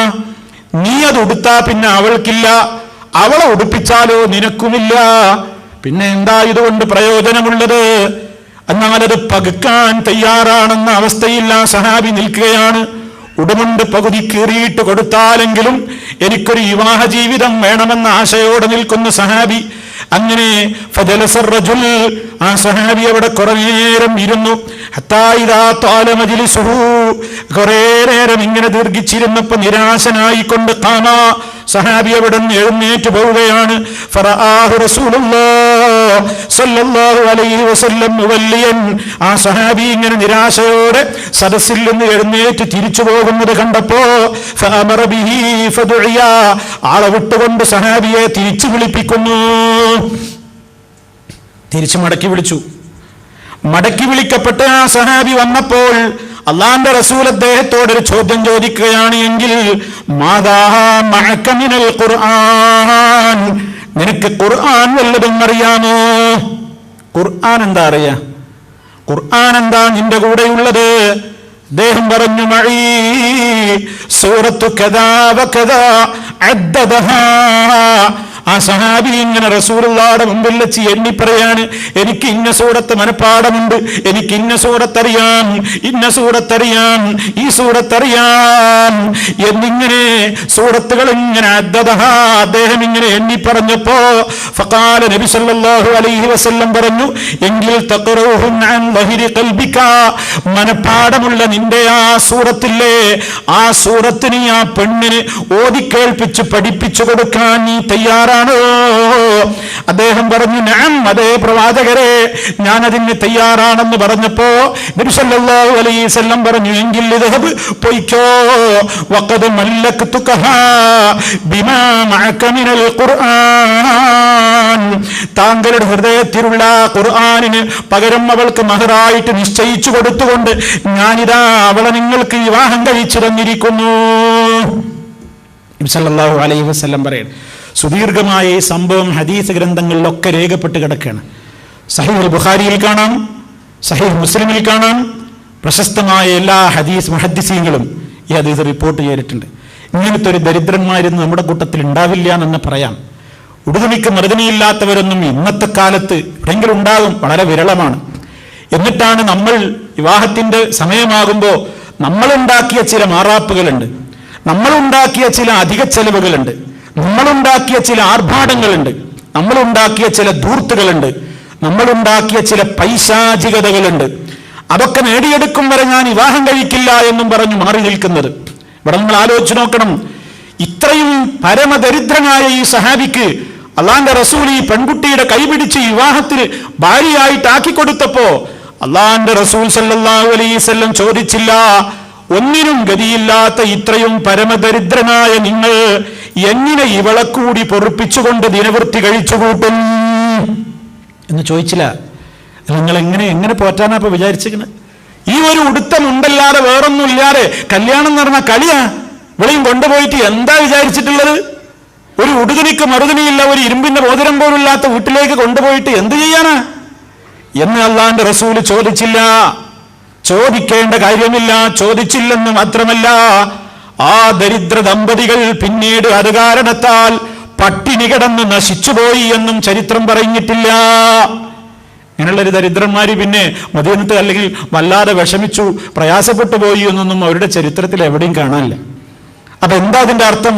നീ അത് ഉടുത്താ പിന്നെ അവൾക്കില്ല, അവളെ ഉടുപ്പിച്ചാലോ നിനക്കുമില്ല, പിന്നെ എന്താ ഇതുകൊണ്ട് പ്രയോജനമുള്ളത്? എന്നാലത് പകുക്കാൻ തയ്യാറാണെന്ന അവസ്ഥയിൽ ആ സഹാബി നിൽക്കുകയാണ്. ഉടുമുണ്ട് പകുതി കീറിയിട്ട് കൊടുത്താലെങ്കിലും എനിക്കൊരു വിവാഹ ജീവിതം വേണമെന്ന ആശയോടെ നിൽക്കുന്ന സഹാബി. അങ്ങനെ ഫജലസർ റജുൽ, ആ സഹാബി അവിടെ കുറെ നേരം ഇരുന്നു. ഹത്താ ഇദാ ത്വാല മജ്ലിസുഹു, കുറെ നേരം ഇങ്ങനെ ദീർഘിച്ചിരുന്നപ്പോ നിരാശനായിക്കൊണ്ട് ഖാമ, സഹാബി അവിടെ നിന്ന് എഴുന്നേറ്റ് പോവുകയാണ്. ഫറആഹു റസൂലുള്ളാഹി സ്വല്ലല്ലാഹു അലൈഹി വസല്ലം മുവല്ലിയൻ, ആ സഹാബി ഇങ്ങനെ നിരാശയോടെ സദസ്സിൽ നിന്ന് എഴുന്നേറ്റ് തിരിച്ചു പോകുന്നത് കണ്ടപ്പോ ഫഅമറ ബിഹി ഫദുഇയ, ആളെ വിട്ടുകൊണ്ട് സഹാബിയെ തിരിച്ചു വിളിപ്പിക്കുന്നു. തിരിച്ചു മടക്കി വിളിച്ചു. മടക്കി വിളിക്കപ്പെട്ട ആ സഹാബി വന്നപ്പോൾ അല്ലാഹുവിന്റെ റസൂൽ അദ്ദേഹത്തോടൊരു ചോദ്യം ചോദിക്കുകയാണ്, എങ്കിൽ മാദാ മഅക മിനൽ ഖുർആൻ, നിനക്ക് ഖുർആൻ വല്ലതും അറിയാമോ? ഖുർആൻ എന്താ അറിയാ? ഖുർആൻ എന്താ നിന്റെ കൂടെയുള്ളത്? അദ്ദേഹം പറഞ്ഞു, മഈ സൂറത്തു കദാ വകദാ അദ്ദദഹാ, ആ സഹാബി ഇങ്ങനെ റസൂലുള്ളാഹിയുടെ മുമ്പിൽ വെച്ച് എണ്ണി പറയാണ്, എനിക്ക് ഇന്ന സൂറത്ത് മനപ്പാടമുണ്ട്, എനിക്ക് ഇന്ന സൂറത്തറിയാം, ഇന്ന സൂറത്തറിയാം, ഈ സൂറത്തറിയാം എന്നിങ്ങനെ സൂറത്തുകൾ ഇങ്ങനെ അദ്ദേഹം ഇങ്ങനെ എണ്ണി പറഞ്ഞപ്പോ ഫഖാല നബി സല്ലല്ലാഹു അലൈഹി വസല്ലം പറഞ്ഞു, എങ്കിൽ തഖറൂഹുൻ അൻ ളഹരി ഖൽബിക, മനപ്പാടമുള്ള നിന്റെ ആ സൂറത്തില്ലേ, ആ സൂറത്തിനെ ആ പെണ്ണിന് ഓതി കേൾപ്പിച്ച് പഠിപ്പിച്ചു കൊടുക്കാൻ നീ തയ്യാറാണോ? അദ്ദേഹം പറഞ്ഞു, നഅം, അതേ പ്രവാചകരെ, ഞാൻ അതിന് തയ്യാറാണെന്ന് പറഞ്ഞപ്പോ നബി സല്ലല്ലാഹു അലൈഹി വസല്ലം പറഞ്ഞു, എങ്കിൽ ഇദ്ഹബ്, പോയിക്കോ, വഖദ് മല്ലക്തുകഹാ ബിമാ മഅക മിനൽ ഖുർആൻ, താങ്കളുടെ ഹൃദയത്തിലുള്ള ഖുർആനിന് പകരം അവൾക്ക് മഹറായിട്ട് നിശ്ചയിച്ചു കൊടുത്തുകൊണ്ട് ഞാനിതാ അവളെ നിങ്ങൾക്ക് വിവാഹം കഴിച്ചു തന്നിരിക്കുന്നു. നബി സല്ലല്ലാഹു അലൈഹി വസല്ലം പറയുന്നു. സുദീർഘമായ ഈ സംഭവം ഹദീസ് ഗ്രന്ഥങ്ങളിലൊക്കെ രേഖപ്പെട്ട് കിടക്കുകയാണ്. സഹീഹുൽ ബുഖാരിയിൽ കാണാം, സഹീഹ് മുസ്ലിമിൽ കാണാം. പ്രശസ്തമായ എല്ലാ ഹദീസ് മുഹദ്ദിസീങ്ങളും ഈ ഹദീസ് റിപ്പോർട്ട് ചെയ്തിട്ടുണ്ട്. ഇങ്ങനത്തെ ഒരു ദരിദ്രന്മാരൊന്നും നമ്മുടെ കൂട്ടത്തിൽ ഉണ്ടാവില്ല എന്ന് പറയാം. ഉടുതുണിക്ക് മറുതുണിയില്ലാത്തവരൊന്നും ഇന്നത്തെ കാലത്ത് എവിടെയെങ്കിലും ഉണ്ടാകും, വളരെ വിരളമാണ്. എന്നിട്ടാണ് നമ്മൾ വിവാഹത്തിന്റെ സമയമാകുമ്പോൾ നമ്മളുണ്ടാക്കിയ ചില മാറാപ്പുകളുണ്ട്, നമ്മളുണ്ടാക്കിയ ചില അധിക ചെലവുകളുണ്ട്, നമ്മളുണ്ടാക്കിയ ചില ആർഭാടങ്ങളുണ്ട്, നമ്മളുണ്ടാക്കിയ ചില ധൂർത്തുകളുണ്ട്, നമ്മളുണ്ടാക്കിയ ചില പൈശാചികതകളുണ്ട്. അതൊക്കെ നേടിയെടുക്കും വരെ ഞാൻ വിവാഹം കഴിക്കില്ല എന്നും പറഞ്ഞു മാറി നിൽക്കുന്നത്. ഇവിടെ നമ്മൾ ആലോചിച്ച് നോക്കണം, ഇത്രയും പരമദരിദ്രനായ ഈ സഹാബിക്ക് അള്ളാന്റെ റസൂൽ ഈ പെൺകുട്ടിയുടെ കൈപിടിച്ച് വിവാഹത്തിന് ഭാര്യയായിട്ട് ആക്കിക്കൊടുത്തപ്പോ അള്ളാന്റെ റസൂൽ സല്ലല്ലാഹു അലൈഹി വസല്ലം ചോദിച്ചില്ല, ഒന്നിനും ഗതിയില്ലാത്ത ഇത്രയും പരമദരിദ്രനായ നിങ്ങൾ എങ്ങനെ ഇവളെ കൂടി പൊറുപ്പിച്ചുകൊണ്ട് ദിനവൃത്തി കഴിച്ചുകൂട്ടും എന്ന് ചോദിച്ചില്ല. നിങ്ങൾ എങ്ങനെ പോറ്റാനാ ഇപ്പൊ വിചാരിച്ചിരിക്കുന്നത്? ഈ ഒരു ഉടുത്തമുണ്ടല്ലാതെ വേറൊന്നും ഇല്ലാതെ കല്യാണം എന്ന് പറഞ്ഞാൽ കളിയാ. ഇവളെയും കൊണ്ടുപോയിട്ട് എന്താ വിചാരിച്ചിട്ടുള്ളത്? ഒരു ഉടുതുണിക്ക് മറുതുണിയില്ല, ഒരു ഇരുമ്പിന്റെ മോതിരം പോലുമില്ലാത്ത വീട്ടിലേക്ക് കൊണ്ടുപോയിട്ട് എന്ത് ചെയ്യാനാ എന്ന് അള്ളാന്റെ റസൂല് ചോദിച്ചില്ല. ചോദിക്കേണ്ട കാര്യമില്ല, ചോദിച്ചില്ലെന്ന് മാത്രമല്ല, ആ ദരിദ്ര ദമ്പതികൾ പിന്നീട് അത് കാരണത്താൽ പട്ടിണി കിടന്ന് നശിച്ചുപോയി എന്നും ചരിത്രം പറഞ്ഞിട്ടില്ല. ഇങ്ങനെയുള്ളൊരു ദരിദ്രന്മാര് പിന്നെ മദീനത്ത് അല്ലെങ്കിൽ വല്ലാതെ വിഷമിച്ചു പ്രയാസപ്പെട്ടു പോയി എന്നൊന്നും അവരുടെ ചരിത്രത്തിൽ എവിടെയും കാണാനില്ല. അപ്പൊ എന്താ ഇതിന്റെ അർത്ഥം?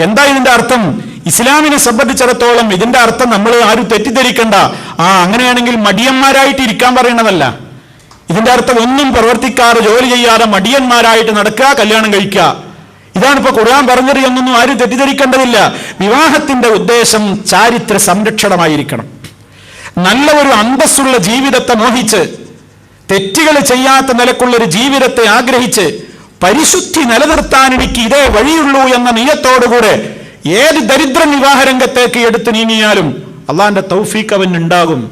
എന്താ ഇതിന്റെ അർത്ഥം? ഇസ്ലാമിനെ സംബന്ധിച്ചിടത്തോളം ഇതിന്റെ അർത്ഥം നമ്മൾ ആരും തെറ്റിദ്ധരിക്കണ്ട. അങ്ങനെയാണെങ്കിൽ മടിയന്മാരായിട്ട് ഇരിക്കാൻ പറയണതല്ല. ഇതിന്റെ അർത്ഥം ഒന്നും പ്രവർത്തിക്കാതെ ജോലി ചെയ്യാതെ മടിയന്മാരായിട്ട് നടക്കുക, കല്യാണം കഴിക്കുക, ഇതാണ് ഇപ്പൊ ഖുർആൻ പറഞ്ഞത് എന്നൊന്നും ആരും തെറ്റിദ്ധരിക്കേണ്ടതില്ല. വിവാഹത്തിന്റെ ഉദ്ദേശം ചാരിത്ര സംരക്ഷണമായിരിക്കണം. നല്ല ഒരു അന്തസ്സുള്ള ജീവിതത്തെ മോഹിച്ച്, തെറ്റുകൾ ചെയ്യാത്ത നിലക്കുള്ളൊരു ജീവിതത്തെ ആഗ്രഹിച്ച്, പരിശുദ്ധി നിലനിർത്താൻ എനിക്ക് ഇതേ വഴിയുള്ളൂ എന്ന നിയത്തോടുകൂടെ ഏത് ദരിദ്രൻ വിവാഹരംഗത്തേക്ക് എടുത്തു നീങ്ങിയാലും അള്ളാന്റെ തൗഫീഖ് അവനുണ്ടാകും.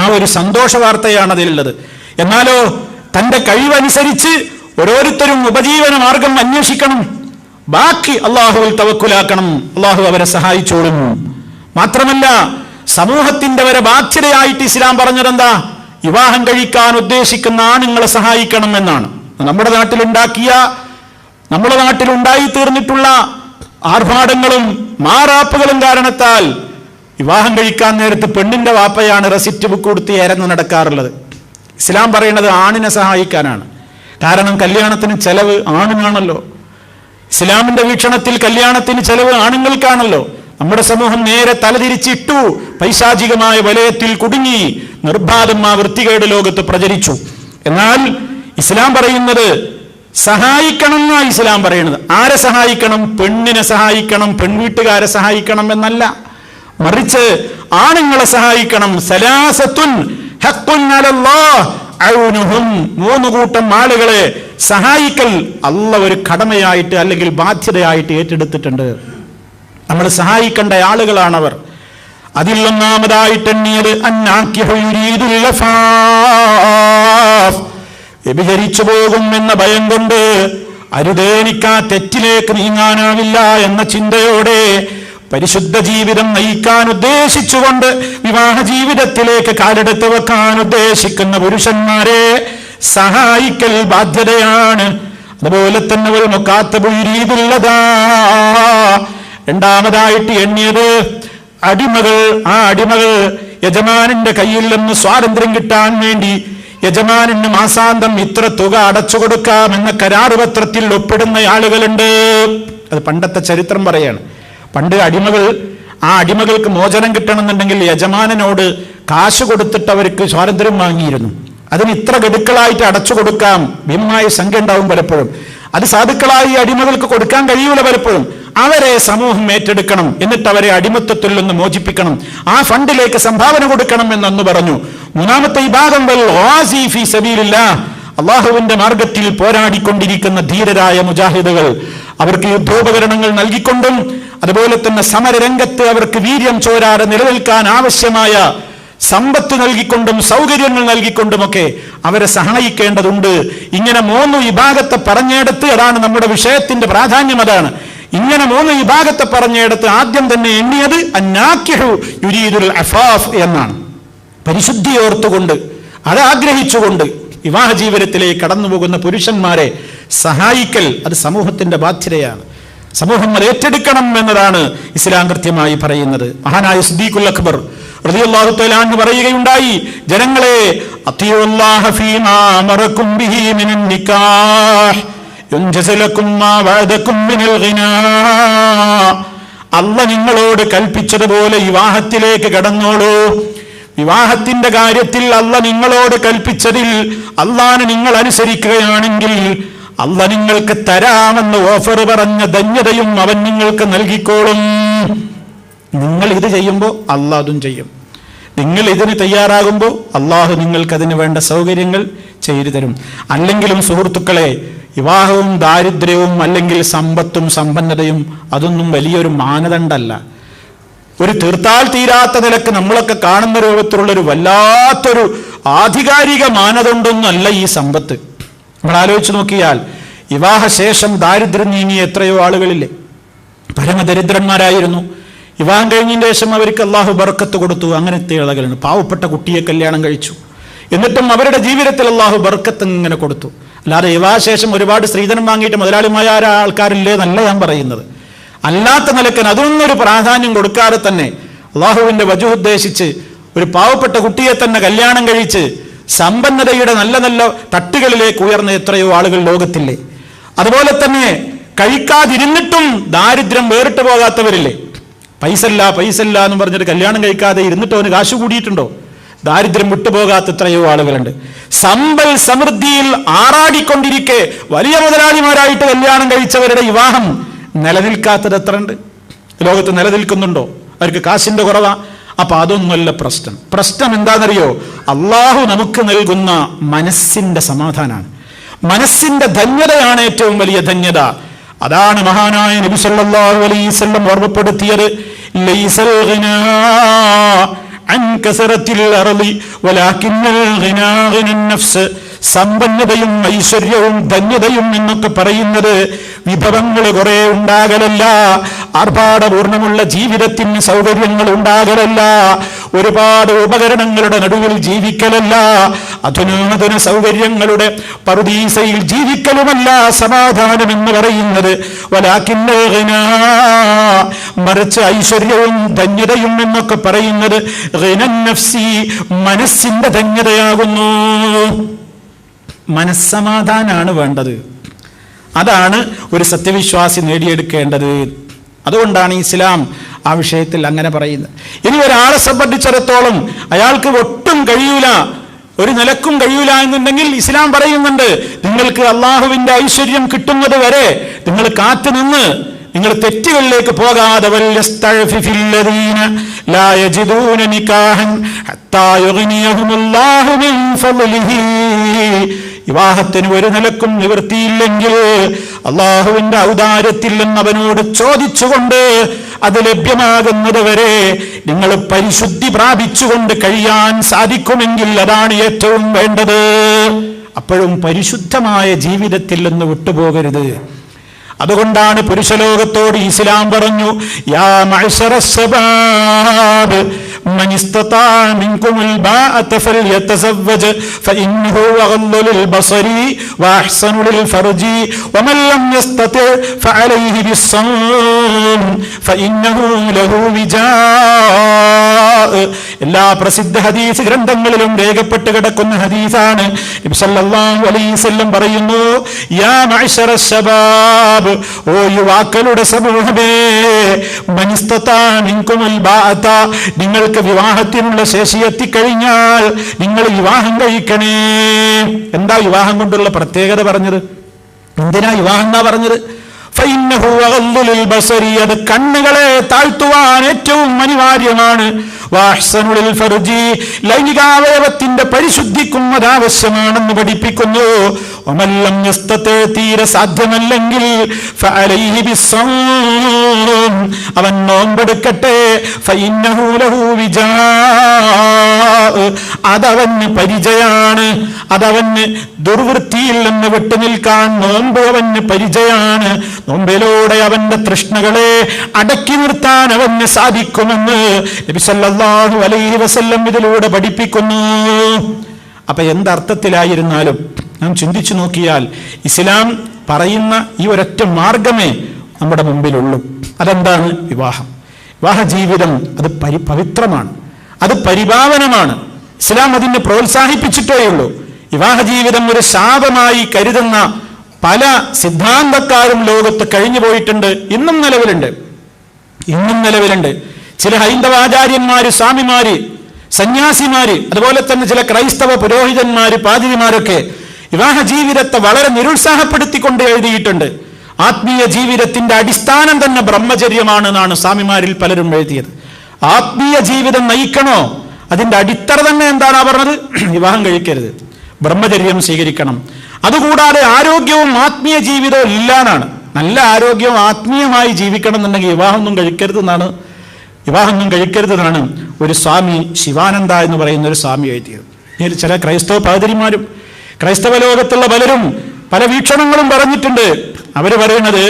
ആ ഒരു സന്തോഷ വാർത്തയാണ് അതിലുള്ളത്. എന്നാലോ തന്റെ കഴിവനുസരിച്ച് ഓരോരുത്തരും ഉപജീവന മാർഗം അന്വേഷിക്കണം, ബാക്കി അള്ളാഹുവിൽ തവക്കുലാക്കണം. അള്ളാഹു അവരെ സഹായിച്ചോളും. മാത്രമല്ല, സമൂഹത്തിന്റെ വരെ ബാധ്യതയായിട്ട് ഇസ്ലാം പറഞ്ഞതെന്താ? വിവാഹം കഴിക്കാൻ ഉദ്ദേശിക്കുന്ന ആണുങ്ങളെ സഹായിക്കണം എന്നാണ്. നമ്മുടെ നാട്ടിലുണ്ടായി തീർന്നിട്ടുള്ള ആർഭാടങ്ങളും മാറാപ്പുകളും കാരണത്താൽ വിവാഹം കഴിക്കാൻ നേരത്ത് പെണ്ണിന്റെ വാപ്പയാണ് റെസിപ്റ്റ് ബുക്ക് കൊടുത്ത് ഇരന്ന് നടക്കാറുള്ളത്. ഇസ്ലാം പറയുന്നത് ആണിനെ സഹായിക്കാനാണ്. കാരണം കല്യാണത്തിന് ചെലവ് ആണിനാണല്ലോ. ഇസ്ലാമിന്റെ വീക്ഷണത്തിൽ കല്യാണത്തിന് ചെലവ് ആണുങ്ങൾക്കാണല്ലോ. നമ്മുടെ സമൂഹം നേരെ തലതിരിച്ചിട്ടു, പൈശാചികമായ വലയത്തിൽ കുടുങ്ങി, നിർബാധം ആ വൃത്തികേട് ലോകത്ത് പ്രചരിച്ചു. എന്നാൽ ഇസ്ലാം പറയുന്നത് സഹായിക്കണം എന്നാ ഇസ്ലാം പറയുന്നത്. ആരെ സഹായിക്കണം? പെണ്ണിനെ സഹായിക്കണം, പെൺവീട്ടുകാരെ സഹായിക്കണം എന്നല്ല, മറിച്ച് ആണുങ്ങളെ സഹായിക്കണം. സലാസത്തുൻ ഹഖ്ഖുൻ അലല്ലാഹ് ഔനുഹും, 3 കൂട്ടം ആളുകളെ സഹായിക്കൽ അല്ലാഹ് ഒരു കടമയായിട്ട് അല്ലെങ്കിൽ ബാധ്യതയായിട്ട് ഏറ്റെടുത്തിട്ടുണ്ട്. നമ്മൾ സഹായിക്കേണ്ട ആളുകളാണവർ. അതിൽ ഒന്നാമതായിട്ട് എണ്ണിയത് വ്യഭിചരിച്ചു പോകും എന്ന ഭയം കൊണ്ട്, അരുതേനിക്കാ തെറ്റിലേക്ക് നീങ്ങാനാവില്ല എന്ന ചിന്തയോടെ പരിശുദ്ധ ജീവിതം നയിക്കാൻ ഉദ്ദേശിച്ചുകൊണ്ട് വിവാഹ ജീവിതത്തിലേക്ക് കാലെടുത്ത് വെക്കാൻ ഉദ്ദേശിക്കുന്ന പുരുഷന്മാരെ സഹായിക്കൽ ബാധ്യതയാണ്. അതുപോലെ തന്നെ രണ്ടാമതായിട്ട് എണ്ണിയത് അടിമകൾ. ആ അടിമകൾ യജമാനന്റെ കയ്യിൽ നിന്ന് സ്വാതന്ത്ര്യം കിട്ടാൻ വേണ്ടി യജമാനന് മാസാന്തം ഇത്ര തുക അടച്ചു കൊടുക്കാമെന്ന കരാറ് പത്രത്തിൽ ഒപ്പിടുന്ന ആളുകളുണ്ട്. അത് പണ്ടത്തെ ചരിത്രം പറയാണ്. പണ്ട് ആ അടിമകൾക്ക് മോചനം കിട്ടണമെന്നുണ്ടെങ്കിൽ യജമാനനോട് കാശ് കൊടുത്തിട്ട് അവർക്ക് സ്വാതന്ത്ര്യം വാങ്ങിയിരുന്നു. അതിന് ഇത്ര ഗഡുക്കളായിട്ട് അടച്ചു കൊടുക്കാം, ഭീമമായ സംഖ്യ ഉണ്ടാവും പലപ്പോഴും. അത് സാധുക്കളായി അടിമകൾക്ക് കൊടുക്കാൻ കഴിയൂല പലപ്പോഴും. അവരെ സമൂഹം ഏറ്റെടുക്കണം, എന്നിട്ട് അവരെ അടിമത്തത്തിൽ നിന്ന് മോചിപ്പിക്കണം, ആ ഫണ്ടിലേക്ക് സംഭാവന കൊടുക്കണം എന്നന്ന് പറഞ്ഞു. മൂന്നാമത്തെ ഈ ഭാഗം അള്ളാഹുവിന്റെ മാർഗത്തിൽ പോരാടിക്കൊണ്ടിരിക്കുന്ന ധീരരായ മുജാഹിദുകൾ, അവർക്ക് യുദ്ധോപകരണങ്ങൾ നൽകിക്കൊണ്ടും അതുപോലെ തന്നെ സമരരംഗത്ത് അവർക്ക് വീര്യം ചോരാതെ നിലനിൽക്കാൻ ആവശ്യമായ സമ്പത്ത് നൽകിക്കൊണ്ടും സൗകര്യങ്ങൾ നൽകിക്കൊണ്ടുമൊക്കെ അവരെ സഹായിക്കേണ്ടതുണ്ട്. ഇങ്ങനെ 3 വിഭാഗത്തെ പറഞ്ഞെടുത്ത്, അതാണ് നമ്മുടെ വിഷയത്തിന്റെ പ്രാധാന്യം. അതാണ് ഇങ്ങനെ 3 വിഭാഗത്തെ പറഞ്ഞെടുത്ത് ആദ്യം തന്നെ എണ്ണിയത് അന്നാക്കിഹു യുരീദുൽ അഫാഫ് എന്നാണ്. പരിശുദ്ധി ഓർത്തുകൊണ്ട്, അത് ആഗ്രഹിച്ചുകൊണ്ട് വിവാഹ ജീവിതത്തിലേക്ക് കടന്നുപോകുന്ന പുരുഷന്മാരെ സഹായിക്കൽ അത് സമൂഹത്തിന്റെ ബാധ്യതയാണ്. സമൂഹം അത് ഏറ്റെടുക്കണം എന്നതാണ് ഇസ്ലാം കൃത്യമായി പറയുന്നത്. മഹാനായ സിദ്ദീഖുൽ അക്ബർ റളിയല്ലാഹു തആല അൻഹു പറയുകയുണ്ടായി, ജനങ്ങളെ, അത്തിയുല്ലാഹ ഫീമാ അമറകും ബിഹി മിനൻ നിക്കാഹ് യുൻജസലകും മാ വഅദകും മിനൽ ഗിനാ. അല്ലാഹ് നിങ്ങളോട് കൽപ്പിച്ചതുപോലെ വിവാഹത്തിലേക്ക് കടന്നോളൂ. വിവാഹത്തിന്റെ കാര്യത്തിൽ അല്ലാഹ് നിങ്ങളോട് കൽപ്പിച്ചതിൽ അല്ലാഹനെ നിങ്ങൾ അനുസരിക്കുകയാണെങ്കിൽ അല്ലാഹ് നിങ്ങൾക്ക് തരാമെന്ന് ഓഫർ പറഞ്ഞ ധന്യതയും അവൻ നിങ്ങൾക്ക് നൽകിക്കോളും. നിങ്ങൾ ഇത് ചെയ്യുമ്പോൾ അല്ലാഹ് അതും ചെയ്യും. നിങ്ങൾ ഇതിന് തയ്യാറാകുമ്പോൾ അല്ലാഹു നിങ്ങൾക്ക് അതിന് വേണ്ട സൗകര്യങ്ങൾ ചെയ്തു തരും. അല്ലെങ്കിലും സുഹൃത്തുക്കളെ, വിവാഹവും ദാരിദ്ര്യവും അല്ലെങ്കിൽ സമ്പത്തും സമ്പന്നതയും അതൊന്നും വലിയൊരു മാനദണ്ഡമല്ല. ഒരു തീർത്താൽ തീരാത്ത നിലക്ക് നമ്മളൊക്കെ കാണുന്ന രൂപത്തിലുള്ളൊരു വല്ലാത്തൊരു ആധികാരിക മാനദണ്ഡമൊന്നുമല്ല ഈ സമ്പത്ത്. നമ്മൾ ആലോചിച്ച് നോക്കിയാൽ വിവാഹശേഷം ദാരിദ്ര്യം നീങ്ങിയ എത്രയോ ആളുകളില്ലേ, പരമദരിദ്രന്മാരായിരുന്നു. വിവാഹം കഴിഞ്ഞതിന് ശേഷം അവർക്ക് അള്ളാഹു ബർക്കത്ത് കൊടുത്തു. അങ്ങനത്തെ ആളുകളുണ്ട്. പാവപ്പെട്ട കുട്ടിയെ കല്യാണം കഴിച്ചു, എന്നിട്ടും അവരുടെ ജീവിതത്തിൽ അള്ളാഹു ബർക്കത്ത് ഇങ്ങനെ കൊടുത്തു. അല്ലാതെ വിവാഹശേഷം ഒരുപാട് സ്ത്രീധനം വാങ്ങിയിട്ട് മുതലാളിമായ ആൾക്കാരില്ലേ എന്നല്ല ഞാൻ പറയുന്നത്. അല്ലാത്ത നിലക്കൻ അതൊന്നും ഒരു പ്രാധാന്യം കൊടുക്കാതെ തന്നെ അള്ളാഹുവിന്റെ വജഹ് ഉദ്ദേശിച്ച് ഒരു പാവപ്പെട്ട കുട്ടിയെ തന്നെ കല്യാണം കഴിച്ച് സമ്പന്നതയുടെ നല്ല നല്ല തട്ടുകളിലേക്ക് ഉയർന്ന എത്രയോ ആളുകൾ ലോകത്തില്ലേ. അതുപോലെ തന്നെ കഴിക്കാതിരുന്നിട്ടും ദാരിദ്ര്യം വേറിട്ട് പോകാത്തവരില്ലേ. പൈസ ഇല്ല എന്ന് പറഞ്ഞിട്ട് കല്യാണം കഴിക്കാതെ ഇരുന്നിട്ട് അവന് കാശ് കൂടിയിട്ടുണ്ടോ? ദാരിദ്ര്യം വിട്ടുപോകാത്ത എത്രയോ ആളുകളുണ്ട്. സമ്പൽ സമൃദ്ധിയിൽ ആറാടിക്കൊണ്ടിരിക്കെ വലിയ മുതലാളിമാരായിട്ട് കല്യാണം കഴിച്ചവരുടെ വിവാഹം നിലനിൽക്കാത്തത് എത്ര ഉണ്ട്? ലോകത്ത് നിലനിൽക്കുന്നുണ്ടോ? അവർക്ക് കാശിന്റെ കുറവാ. അപ്പൊ അതൊന്നുമല്ല പ്രശ്നം. പ്രശ്നം എന്താണെന്നറിയോ? അള്ളാഹു നമുക്ക് നൽകുന്ന മനസ്സിന്റെ സമാധാനമാണ്, മനസ്സിന്റെ ധന്യതയാണ് ഏറ്റവും വലിയ ധന്യത. അതാണ് മഹാനായ നബി സല്ലല്ലാഹു അലൈഹി വസല്ലം ഓർമ്മപ്പെടുത്തിയത്, ലൈസൽ ഗിനാ അൻ കസറത്തിൽ അർളി വലാകിന്നൽ ഗിനാ ഗിനൻ നഫ്സ്. സമ്പന്നതയും ഐശ്വര്യവും ധന്യതയും എന്നൊക്കെ പറയുന്നത് വിഭവങ്ങൾ കുറെ ഉണ്ടാകലല്ല, ആർഭാടപൂർണമുള്ള ജീവിതത്തിന് സൗകര്യങ്ങൾ ഉണ്ടാകലല്ല, ഒരുപാട് ഉപകരണങ്ങളുടെ നടുവിൽ ജീവിക്കലല്ല, അധുനാതന സൗകര്യങ്ങളുടെ പറുദീസയിൽ ജീവിക്കലുമല്ല സമാധാനം എന്ന് പറയുന്നത്. വലാകിന്നൽ ഗിനാ, മറിച്ച് ഐശ്വര്യവും ധന്യതയും എന്നൊക്കെ പറയുന്നത് ഗിനൻ നഫ്സി, മനസ്സിന്റെ ധന്യതയാകുന്നു. മനസ്സമാധാനാണ് വേണ്ടത്. അതാണ് ഒരു സത്യവിശ്വാസി നേടിയെടുക്കേണ്ടത്. അതുകൊണ്ടാണ് ഇസ്ലാം ആ വിഷയത്തിൽ അങ്ങനെ പറയുന്നത്. ഇനി ഒരാളെ സംബന്ധിച്ചിടത്തോളം അയാൾക്ക് ഒട്ടും കഴിയൂല, ഒരു നിലക്കും കഴിയൂല എന്നുണ്ടെങ്കിൽ ഇസ്ലാം പറയുന്നുണ്ട്, നിങ്ങൾക്ക് അള്ളാഹുവിന്റെ ഐശ്വര്യം കിട്ടുന്നത് വരെ നിങ്ങൾ കാത്തു നിന്ന് നിങ്ങൾ തെറ്റുകളിലേക്ക് പോകാതെ വിവാഹത്തിന് ഒരു നിലക്കും നിവൃത്തിയില്ലെങ്കിൽ അള്ളാഹുവിന്റെ ഔദാര്യത്തിൽ നിന്ന് അവനോട് ചോദിച്ചുകൊണ്ട് അത് ലഭ്യമാകുന്നത് വരെ നിങ്ങൾ പരിശുദ്ധി പ്രാപിച്ചുകൊണ്ട് കഴിയാൻ സാധിക്കുമെങ്കിൽ അതാണ് ഏറ്റവും വേണ്ടത്. അപ്പോഴും പരിശുദ്ധമായ ജീവിതത്തിൽ നിന്ന് വിട്ടുപോകരുത്. അതുകൊണ്ടാണ് പുരുഷലോകത്തോട് ഇസ്ലാം പറഞ്ഞു, യാ മഅ്ശറസ് ശബാബ് മൻ ഇസ്തതാ മിൻകുമുൽ ബാഅത ഫൽയതസവ്വജ് ഫഇന്നഹു അഗ്ളു ലിൽ ബസരി വഅഹ്സനു ലിൽ ഫർജി വമൻ ലം യസ്തതി ഫഅലൈഹി ബിസ്സൗം ഫഇന്നഹു ലഹു വിജാ. എല്ലാ പ്രസിദ്ധ ഹദീസ് ഗ്രന്ഥങ്ങളിലും രേഖപ്പെട്ട് കിടക്കുന്ന ഹദീസാണ്. നബി സല്ലല്ലാഹു അലൈഹി വസല്ലം പറയുന്നു, യാ മഅ്ശറസ് ശബാബ്, ഓ യുവാക്കളുടെ സമൂഹമേ, മൻ ഇസ്തതാ മിൻകുമുൽ ബാഅത, നിങ്ങൾക്ക് വിവാഹത്തിനുള്ള ശേഷി എത്തിക്കഴിഞ്ഞാൽ നിങ്ങൾ വിവാഹം കഴിക്കണേ. എന്താ വിവാഹം കൊണ്ടുള്ള പ്രത്യേകത പറഞ്ഞത്? എന്തിനാ വിവാഹം എന്നാ പറഞ്ഞത്? ഫഇന്നഹു അഗ്ളു ലിൽ ബസരി, അത് കണ്ണുകളെ താഴ്ത്തുവാൻ ഏറ്റവും അനിവാര്യമാണ്. വഅഹ്സനു ലിൽ ഫർജി, ലൈംഗികാവയവത്തിന്റെ പരിശുദ്ധിക്കും അതാവശ്യമാണെന്ന് പഠിപ്പിക്കുന്നു. വമൻ ലം യസ്തതി, തീരെ സാധ്യമല്ലെങ്കിൽ ഫഅലൈഹി ബിസ്സൗം, അവൻ നോമ്പെടുക്കട്ടെ. ഫഇന്നഹു ലഹു വിജാ, അതവന് പരിചയാണ്, അതവന് ദുർവൃത്തിയിൽ നിന്ന് വിട്ടുനിൽക്കാൻ നോമ്പ് അവന് പരിചയാണ്. നോമ്പിലൂടെ അവന്റെ തൃഷ്ണകളെ അടക്കി നിർത്താൻ അവന് സാധിക്കുമെന്ന് നബി സല്ലല്ലാഹു അലൈഹി വസല്ലം ഇതിലൂടെ പഠിപ്പിക്കുന്നു. അപ്പൊ എന്തർത്ഥത്തിലായിരുന്നാലും നാം ചിന്തിച്ചു നോക്കിയാൽ ഇസ്ലാം പറയുന്ന ഈ ഒരൊറ്റ മാർഗമേ നമ്മുടെ മുമ്പിലുള്ളൂ. അതെന്താണ്? വിവാഹം. വിവാഹ ജീവിതം അത് പവിത്രമാണ്, അത് പരിപാവനമാണ്. ഇസ്ലാം അതിനെ പ്രോത്സാഹിപ്പിച്ചിട്ടേ ഉള്ളൂ. വിവാഹ ജീവിതം ഒരു ശാപമായി കരുതുന്ന പല സിദ്ധാന്തക്കാരും ലോകത്ത് കഴിഞ്ഞു പോയിട്ടുണ്ട്, ഇന്നും നിലവിലുണ്ട്. ചില ഹൈന്ദവാചാര്യന്മാര്, സ്വാമിമാര്, സന്യാസിമാര്, അതുപോലെ തന്നെ ചില ക്രൈസ്തവ പുരോഹിതന്മാര്, പാതിരിമാരൊക്കെ വിവാഹ ജീവിതത്തെ വളരെ നിരുത്സാഹപ്പെടുത്തിക്കൊണ്ട് എഴുതിയിട്ടുണ്ട്. ആത്മീയ ജീവിതത്തിന്റെ അടിസ്ഥാനം തന്നെ ബ്രഹ്മചര്യമാണെന്നാണ് സ്വാമിമാരിൽ പലരും എഴുതിയത്. ആത്മീയ ജീവിതം നയിക്കണോ, അതിന്റെ അടിത്തറ തന്നെ എന്താണ് പറഞ്ഞത്? വിവാഹം കഴിക്കരുത്, ബ്രഹ്മചര്യം സ്വീകരിക്കണം. അതുകൂടാതെ ആരോഗ്യവും ആത്മീയ ജീവിതവും ഇല്ലാന്നാണ്. നല്ല ആരോഗ്യവും ആത്മീയമായി ജീവിക്കണം എന്നുണ്ടെങ്കിൽ വിവാഹമൊന്നും കഴിക്കരുതെന്നാണ് ഒരു സ്വാമി, ശിവാനന്ദ എന്ന് പറയുന്ന ഒരു സ്വാമി എഴുതിയത്. ഇതിൽ ചില ക്രൈസ്തവ പാതിരിമാരും ക്രൈസ്തവ ലോകത്തുള്ള പലരും പല വീക്ഷണങ്ങളും പറഞ്ഞിട്ടുണ്ട്. അവര് പറയുന്നത്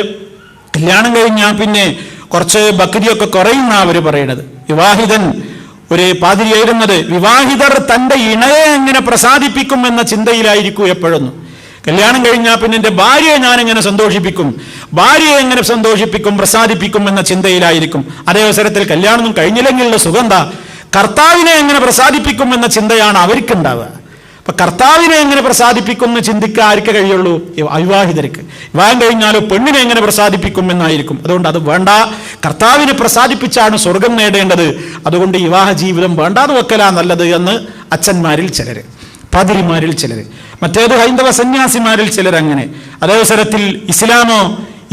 കല്യാണം കഴിഞ്ഞാൽ പിന്നെ കുറച്ച് ബക്രിയൊക്കെ കുറയുന്ന അവര് പറയണത്. വിവാഹിതൻ, ഒരു പാതിരി എഴുതുന്നത്, വിവാഹിതർ തന്റെ ഇണയെ എങ്ങനെ പ്രസാദിപ്പിക്കും എന്ന ചിന്തയിലായിരിക്കും എപ്പോഴൊന്നും. കല്യാണം കഴിഞ്ഞാൽ പിന്നെ എൻ്റെ ഭാര്യയെ ഞാൻ എങ്ങനെ സന്തോഷിപ്പിക്കും, പ്രസാദിപ്പിക്കും എന്ന ചിന്തയിലായിരിക്കും. അതേ അവസരത്തിൽ കല്യാണം കഴിഞ്ഞില്ലെങ്കിലുള്ള സുഖം എന്താ? കർത്താവിനെ എങ്ങനെ പ്രസാദിപ്പിക്കും എന്ന ചിന്തയാണ് അവർക്കുണ്ടാവുക. അപ്പൊ കർത്താവിനെ എങ്ങനെ പ്രസാദിപ്പിക്കും എന്ന് ചിന്തിക്കാൻ ആർക്കേ കഴിയുള്ളൂ? അവിവാഹിതർക്ക്. വിവാഹം കഴിഞ്ഞാലോ പെണ്ണിനെ എങ്ങനെ പ്രസാദിപ്പിക്കും എന്നായിരിക്കും. അതുകൊണ്ട് അത് വേണ്ട, കർത്താവിനെ പ്രസാദിപ്പിച്ചാണ് സ്വർഗം നേടേണ്ടത്. അതുകൊണ്ട് വിവാഹ ജീവിതം വേണ്ടാന്ന് വെക്കലാ നല്ലത് എന്ന് അച്ഛന്മാരിൽ ചിലര്, പാതിരിമാരിൽ ചിലര്, മറ്റേത് ഹൈന്ദവ സന്യാസിമാരിൽ ചിലർ അങ്ങനെ. അതേവസരത്തിൽ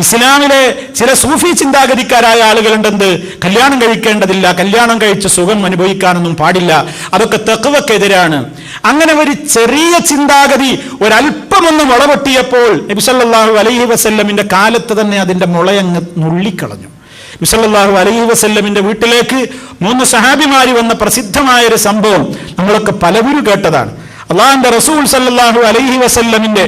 ഇസ്ലാമിലെ ചില സൂഫി ചിന്താഗതിക്കാരായ ആളുകളുണ്ടെന്ത്, കല്യാണം കഴിക്കേണ്ടതില്ല, കല്യാണം കഴിച്ച് സുഖം അനുഭവിക്കാനൊന്നും പാടില്ല, അതൊക്കെ തഖ്വക്കെതിരാണ്. അങ്ങനെ ഒരു ചെറിയ ചിന്താഗതി ഒരല്പമൊന്ന് മുളപൊട്ടിയപ്പോൾ നബി സല്ലല്ലാഹു അലൈഹി വസല്ലമിന്റെ കാലത്ത് തന്നെ അതിന്റെ മുളയങ്ങ് നുള്ളിക്കളഞ്ഞു. നബി സല്ലല്ലാഹു അലൈഹി വസല്ലമിന്റെ വീട്ടിലേക്ക് 3 സഹാബിമാര് വന്ന പ്രസിദ്ധമായൊരു സംഭവം നമ്മളൊക്കെ പലവരും കേട്ടതാണ്. അള്ളാഹുവിന്റെ റസൂൽ സല്ലല്ലാഹു അലൈഹി വസല്ലമിന്റെ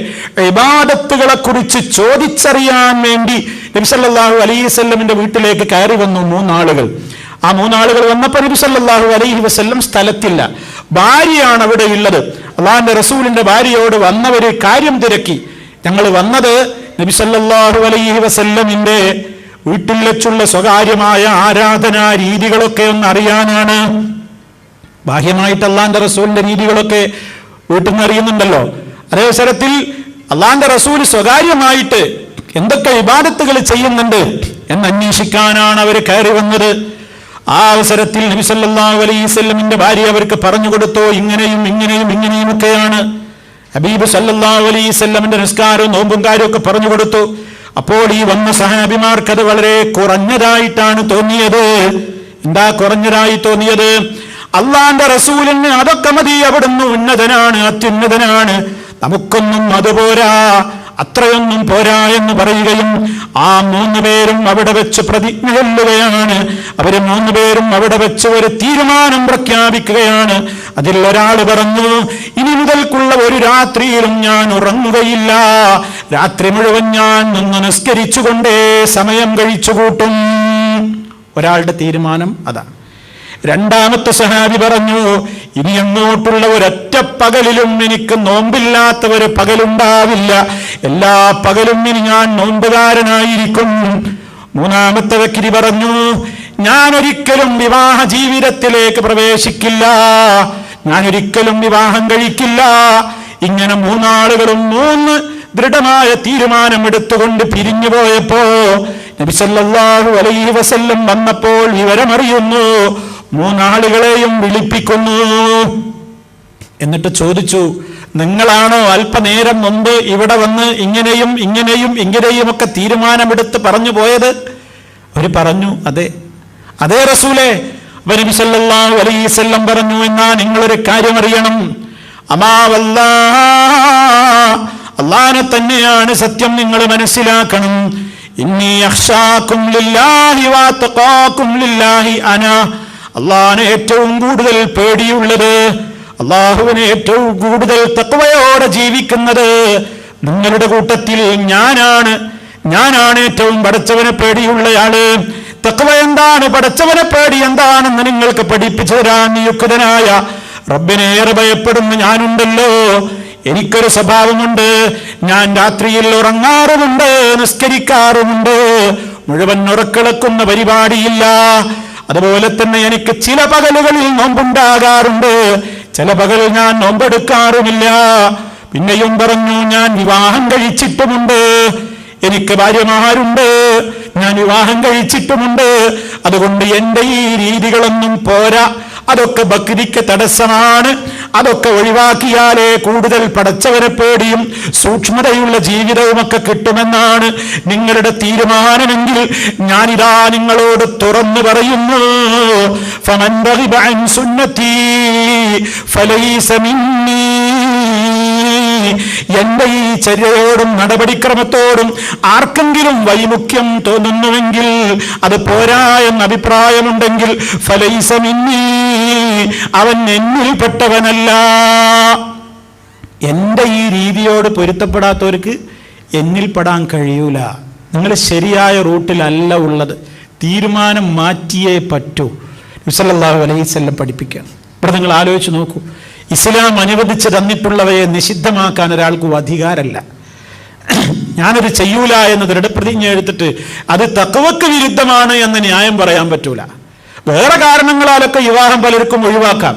ഇബാദത്തുകളെ കുറിച്ച് ചോദിച്ചറിയാൻ വേണ്ടി നബി സല്ലല്ലാഹു അലൈഹി വസല്ലമിന്റെ വീട്ടിലേക്ക് കയറി വന്നു 3 ആളുകൾ. ആ 3 ആളുകൾ വന്നപ്പോൾ നബി സല്ലല്ലാഹു അലൈഹി വസല്ലം സ്ഥലത്തില്ല, ഭാര്യയാണ് അവിടെ ഉള്ളത്. അള്ളാഹുവിന്റെ റസൂലിന്റെ ഭാര്യയോട് വന്നവര് കാര്യം തിരക്കി. ഞങ്ങൾ വന്നത് നബി സല്ലല്ലാഹു അലൈഹി വസല്ലമിന്റെ വീട്ടിൽ വെച്ചുള്ള സ്വകാര്യമായ ആരാധനാ രീതികളൊക്കെ ഒന്ന് അറിയാനാണ്. ബാഹ്യമായിട്ട് അള്ളാഹുവിന്റെ റസൂലിന്റെ രീതികളൊക്കെ വീട്ടിൽ നിന്ന് അറിയുന്നുണ്ടല്ലോ. അതേ അവസരത്തിൽ അള്ളാഹുവിന്റെ റസൂൽ സ്വകാര്യമായിട്ട് എന്തൊക്കെ ഇബാദത്തുകൾ ചെയ്യുന്നുണ്ട് എന്ന് അന്വേഷിക്കാനാണ് അവർ കയറി വന്നത്. ആ അവസരത്തിൽ നബി സല്ലല്ലാഹു അലൈഹി വസല്ലമിന്റെ ഭാര്യ അവർക്ക് പറഞ്ഞു കൊടുത്തു, ഇങ്ങനെയും ഒക്കെയാണ്. ഹബീബ് സല്ലല്ലാഹു അലൈഹി വസല്ലമിന്റെ നിസ്കാരവും നോമ്പും കാര്യമൊക്കെ പറഞ്ഞു കൊടുത്തു. അപ്പോൾ ഈ വന്ന സഹാബിമാർക്ക് അത് വളരെ കുറഞ്ഞതായിട്ടാണ് തോന്നിയത്. എന്താ കുറഞ്ഞതായി തോന്നിയത്? അള്ളാന്റെ റസൂലിന് അതൊക്കെ മതി, അവിടുന്ന് ഉന്നതനാണ്, അത്യുന്നതനാണ്, നമുക്കൊന്നും അതുപോരാ, അത്രയൊന്നും പോരാ എന്ന് പറയുകയും ആ 3 പേരും അവിടെ വെച്ച് പ്രതിജ്ഞ ചൊല്ലുകയാണ്. അവര് 3 പേരും അവിടെ വെച്ച് ഒരു തീരുമാനം പ്രഖ്യാപിക്കുകയാണ്. അതിൽ ഒരാൾ പറഞ്ഞു, ഇനി മുതൽക്കുള്ള ഒരു രാത്രിയിലും ഞാൻ ഉറങ്ങുകയില്ല, രാത്രി മുഴുവൻ ഞാൻ നിന്ന് നിസ്കരിച്ചുകൊണ്ടേ സമയം കഴിച്ചു കൂട്ടും. ഒരാളുടെ തീരുമാനം അതാണ്. രണ്ടാമത്തെ സഹാബി പറഞ്ഞു, ഇനി അങ്ങോട്ടുള്ള ഒരൊറ്റ പകലിലും എനിക്ക് നോമ്പില്ലാത്ത ഒരു പകലുണ്ടാവില്ല, എല്ലാ പകലും ഇനി ഞാൻ നോമ്പുകാരനായിരിക്കും. മൂന്നാമത്തെ വ്യക്തി പറഞ്ഞു, ഞാൻ ഒരിക്കലും വിവാഹ ജീവിതത്തിലേക്ക് പ്രവേശിക്കില്ല, ഞാൻ ഒരിക്കലും വിവാഹം കഴിക്കില്ല. ഇങ്ങനെ മൂന്നാളുകളും മൂന്ന് ദൃഢമായ തീരുമാനമെടുത്തുകൊണ്ട് പിരിഞ്ഞു പോയപ്പോ നബി സല്ലല്ലാഹു അലൈഹി വസല്ലം വന്നപ്പോൾ വിവരമറിയുന്നു, മൂന്നാളുകളെയും വിളിപ്പിക്കുന്നു. എന്നിട്ട് ചോദിച്ചു, നിങ്ങളാണോ അല്പനേരം മുമ്പ് ഇവിടെ വന്ന് ഇങ്ങനെയും ഇങ്ങനെയും ഇങ്ങനെയും ഒക്കെ തീരുമാനമെടുത്ത് പറഞ്ഞു പോയത്? അവര് പറഞ്ഞു, അതെ. അതേ റസൂലേ. നബി സല്ലല്ലാഹു അലൈഹി വസല്ലം പറഞ്ഞു, എന്നാ നിങ്ങളൊരു കാര്യം അറിയണം, അല്ലാഹനെ തന്നെയാണ് സത്യം, നിങ്ങൾ മനസ്സിലാക്കണം. ഇന്നി അഖ്ശാകും ലില്ലാഹി വഅത്ഖാകും ലില്ലാഹി അനാ. അല്ലാഹനെ ഏറ്റവും കൂടുതൽ പേടിയുള്ളത്, അല്ലാഹുവിനെ ഏറ്റവും കൂടുതൽ തഖ്വയോടെ ജീവിക്കുന്നത് നിങ്ങളുടെ കൂട്ടത്തിൽ ഞാനാണ് ഏറ്റവും പടച്ചവനെ പേടിയുള്ളയാള്. തഖ്വ എന്താണ്, പടച്ചവനെ പേടി എന്താണെന്ന് നിങ്ങൾക്ക് പഠിപ്പിച്ചു തരാൻ നിയുക്തനായ റബ്ബിനെ ഏറെ ഭയപ്പെടുന്ന ഞാനുണ്ടല്ലോ. എനിക്കൊരു സ്വഭാവമുണ്ട്, ഞാൻ രാത്രിയിൽ ഉറങ്ങാറുമുണ്ട്, നിസ്കരിക്കാറുമുണ്ട്, മുഴുവൻ ഉറക്കിളക്കുന്ന പരിപാടിയില്ല. അതുപോലെ തന്നെ എനിക്ക് ചില പകലുകളിൽ നോമ്പുണ്ടാകാറുണ്ട്, ചില പകൽ ഞാൻ നോമ്പെടുക്കാറുമില്ല. പിന്നെയും പറഞ്ഞു, ഞാൻ വിവാഹം കഴിച്ചിട്ടുമുണ്ട്, എനിക്ക് ഭാര്യമാരുണ്ട്, ഞാൻ വിവാഹം കഴിച്ചിട്ടുമുണ്ട്. അതുകൊണ്ട് എന്റെ ഈ രീതികളൊന്നും പോരാ, അതൊക്കെ ബക്രിക്ക് തടസ്സമാണ്. അതൊക്കെ ഒഴിവാക്കിയാലേ കൂടുതൽ പടച്ചവനെ പേടിയും സൂക്ഷ്മതയുള്ള ജീവിതവുമൊക്കെ കിട്ടുമെന്നാണ് നിങ്ങളുടെ തീരുമാനമെങ്കിൽ ഞാനിതാ നിങ്ങളോട് തുറന്നു പറയുന്നു, ഫമൻ റഗിബ അൻ സുന്നതി ഫലൈസ മിന്നീ. എന്റെ ഈ ചര്യയോടും നടപടിക്രമത്തോടും ആർക്കെങ്കിലും വൈമുഖ്യം തോന്നുന്നുവെങ്കിൽ, അത് പോരാ എന്ന അഭിപ്രായമുണ്ടെങ്കിൽ, ഫലൈസ മിന്നീ, അവൻ എന്നിൽപ്പെട്ടവനല്ല. എന്റെ ഈ രീതിയോട് പൊരുത്തപ്പെടാത്തവർക്ക് എന്നിൽപ്പെടാൻ കഴിയൂല. നിങ്ങൾ ശരിയായ റൂട്ടിലല്ല ഉള്ളത്, തീരുമാനം മാറ്റിയേ പറ്റൂ. നബി സല്ലല്ലാഹു അലൈഹി വസല്ലം പഠിപ്പിക്കുകയാണ്. ഇവിടെ നിങ്ങൾ ആലോചിച്ച് നോക്കൂ, ഇസ്ലാം അനുവദിച്ച് തന്നിട്ടുള്ളവയെ നിഷിദ്ധമാക്കാൻ ഒരാൾക്കും അധികാരമല്ല. ഞാനത് ചെയ്യൂല എന്ന് ദൃഢപ്രതിജ്ഞ എടുത്തിട്ട് അത് തഖ്വക്ക് വിരുദ്ധമാണ് എന്ന് ന്യായം പറയാൻ പറ്റൂല. വേറെ കാരണങ്ങളാലൊക്കെ വിവാഹം പലർക്കും ഒഴിവാക്കാം.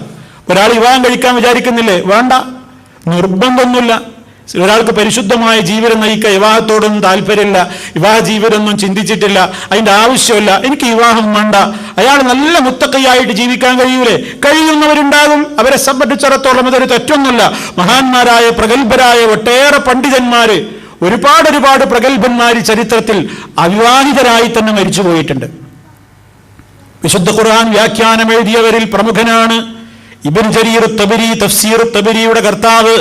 ഒരാൾ വിവാഹം കഴിക്കാൻ വിചാരിക്കുന്നില്ലേ, വേണ്ട, നിർബന്ധമൊന്നുമില്ല. ഒരാൾക്ക് പരിശുദ്ധമായ ജീവിതം നയിക്കുക, വിവാഹത്തോടൊന്നും താല്പര്യമില്ല, വിവാഹ ജീവിതമൊന്നും ചിന്തിച്ചിട്ടില്ല, അതിന്റെ ആവശ്യമില്ല, എനിക്ക് വിവാഹം വേണ്ട, അയാൾ നല്ല മുത്തക്കയായിട്ട് ജീവിക്കാൻ കഴിയൂലേ? കഴിയുന്നവരുണ്ടാകും. അവരെ സംബന്ധിച്ചിടത്തോളം അതൊരു തെറ്റൊന്നുമില്ല. മഹാന്മാരായ പ്രഗത്ഭരായ ഒട്ടേറെ പണ്ഡിതന്മാര്, ഒരുപാട് പ്രഗത്ഭന്മാര് ചരിത്രത്തിൽ അവിവാഹിതരായി തന്നെ മരിച്ചു പോയിട്ടുണ്ട്. വിശുദ്ധ ഖുർആൻ വ്യാഖ്യാനം എഴുതിയവരിൽ പ്രമുഖനാണ് ഇബ്നു ജരീർ തബരി, തഫ്സീർ തബരിയുടെ കർത്താവ്